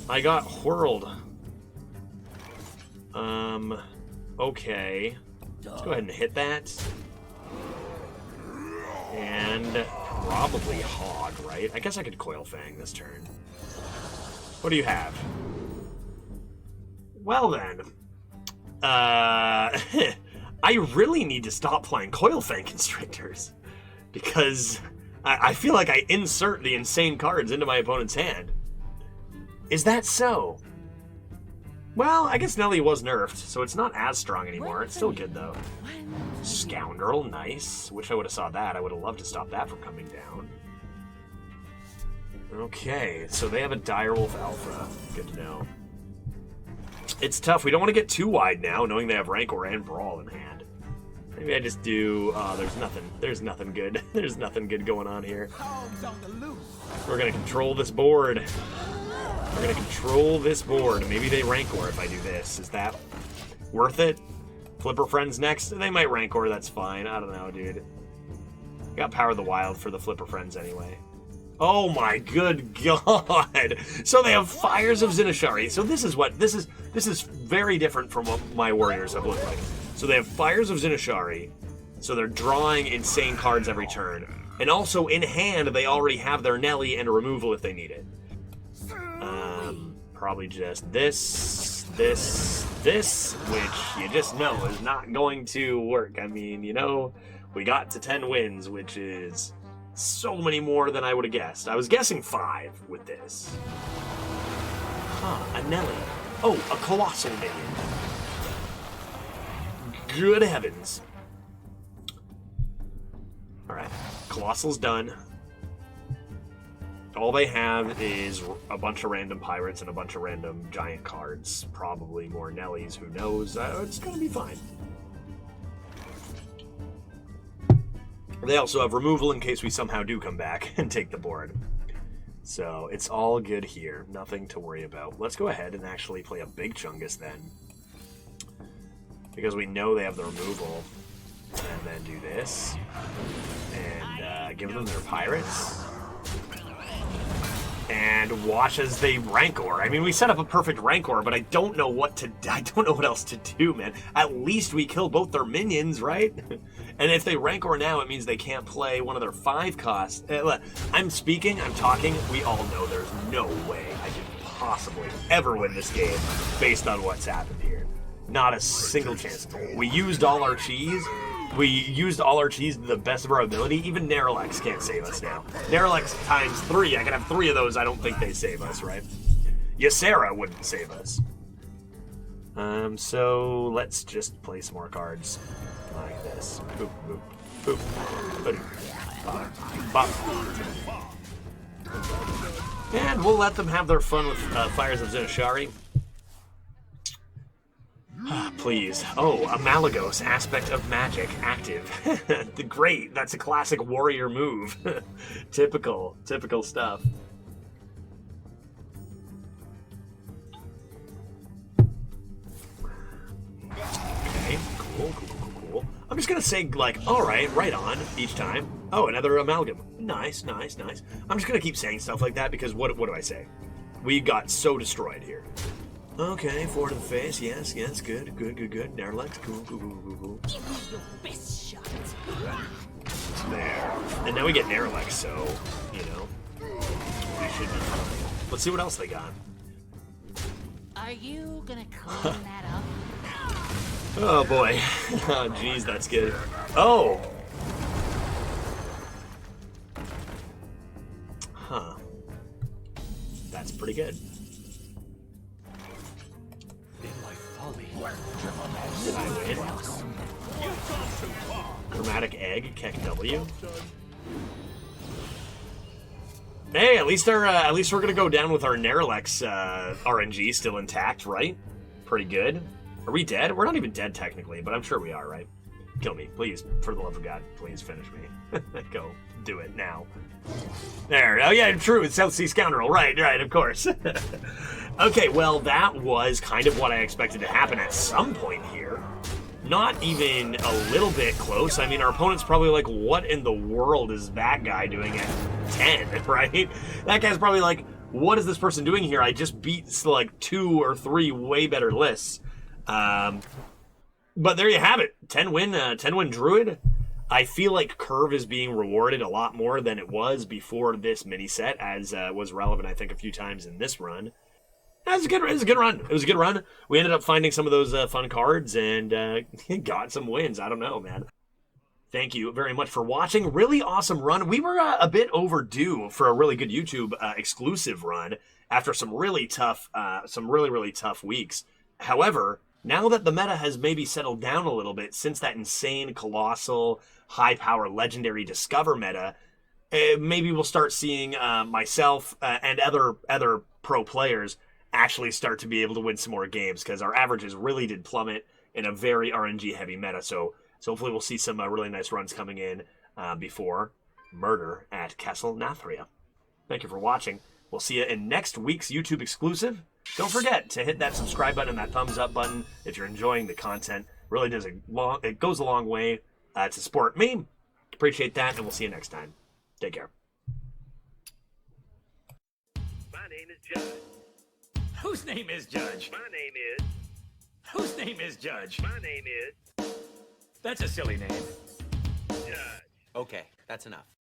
I got whirled. Okay. Let's go ahead and hit that. And probably Hog, right? I guess I could Coil Fang this turn. What do you have? Well then. I really need to stop playing Coil Fang Constrictors. Because I feel like I insert the insane cards into my opponent's hand. Is that so? Well, I guess Nelly was nerfed, so it's not as strong anymore. It's still good, though. Scoundrel, nice. Wish I would have saw that. I would have loved to stop that from coming down. Okay, so they have a Direwolf Alpha. Good to know. It's tough. We don't want to get too wide now, knowing they have Rancor and Brawl in hand. Maybe I just do... there's nothing good. There's nothing good going on here. Hogs on the loose. We're going to control this board. We're going to control this board. Maybe they Rancor if I do this. Is that worth it? Flipper Friends next? They might Rancor, that's fine. I don't know, dude. Got Power of the Wild for the Flipper Friends anyway. Oh my good god! So they have Fires of Zinashari. So this is very different from what my warriors have looked like. So they have Fires of Zinashari. So they're drawing insane cards every turn. And also in hand, they already have their Nelly and a removal if they need it. Probably just this, which you just know is not going to work. I mean, you know, we got to 10 wins, which is so many more than I would have guessed. I was guessing 5 with this. Huh, a Nelly. Oh, a Colossal minion. Good heavens. Alright, Colossal's done. All they have is a bunch of random pirates and a bunch of random giant cards. Probably more Nellies, who knows? It's gonna be fine. They also have removal in case we somehow do come back and take the board. So it's all good here. Nothing to worry about. Let's go ahead and actually play a big Chungus then. Because we know they have the removal. And then do this. And give them their pirates. And watch as they Rancor. I mean, we set up a perfect Rancor, but I don't know what else to do, man. At least we kill both their minions, right? And if they Rancor now, it means they can't play one of their 5 costs. I'm speaking, I'm talking. We all know there's no way I could possibly ever win this game based on what's happened here. Not a single chance. We used all our cheese. We used all our cheese to the best of our ability. Even Nerlex can't save us now. Nerlex times 3. I can have 3 of those. I don't think they save us, right? Ysera wouldn't save us. So let's just play some more cards like this. Boop, boop, boop, boop, bop, bop. And we'll let them have their fun with Fires of Zinashari. Please. Oh, a Malagos, Aspect of Magic, active. Great, that's a classic warrior move. Typical stuff. Okay, cool. I'm just gonna say, like, alright, right on, each time. Oh, another Amalgam. Nice. I'm just gonna keep saying stuff like that because what do I say? We got so destroyed here. Okay, 4 to the face. Yes, good. Nerlex, cool. Give me your best shot. There. And now we get Nerlex, so, you know, we should be fine. Let's see what else they got. Are you gonna clean that up? Oh, boy. Oh, jeez, that's good. Oh! Huh. That's pretty good. Did I win? Chromatic Egg, Keck W. Hey, at least we're gonna go down with our Nerlex RNG still intact, right? Pretty good. Are we dead? We're not even dead technically, but I'm sure we are, right? Kill me, please. For the love of God, please finish me. Go. Do it now. There. Oh yeah, true. It's South Sea Scoundrel. Right, of course. Okay, well, that was kind of what I expected to happen at some point here. Not even a little bit close. I mean, our opponent's probably like, what in the world is that guy doing at 10, right? That guy's probably like, what is this person doing here? I just beat like 2 or 3 way better lists. But there you have it. 10 win Druid. I feel like Curve is being rewarded a lot more than it was before this mini set, as was relevant, I think, a few times in this run. It was a good run. We ended up finding some of those fun cards and got some wins. I don't know, man. Thank you very much for watching. Really awesome run. We were a bit overdue for a really good YouTube exclusive run after some really tough weeks. However, now that the meta has maybe settled down a little bit since that insane, colossal, high-power, legendary Discover meta, maybe we'll start seeing myself and other pro players actually start to be able to win some more games, because our averages really did plummet in a very RNG-heavy meta. So hopefully we'll see some really nice runs coming in before Murder at Castle Nathria. Thank you for watching. We'll see you in next week's YouTube exclusive. Don't forget to hit that subscribe button and that thumbs up button if you're enjoying the content. Really it goes a long way to support me. Appreciate that, and we'll see you next time. Take care. My name is Judge. Whose name is Judge? My name is. Whose name is Judge? My name is That's a silly name. Judge. Okay, that's enough.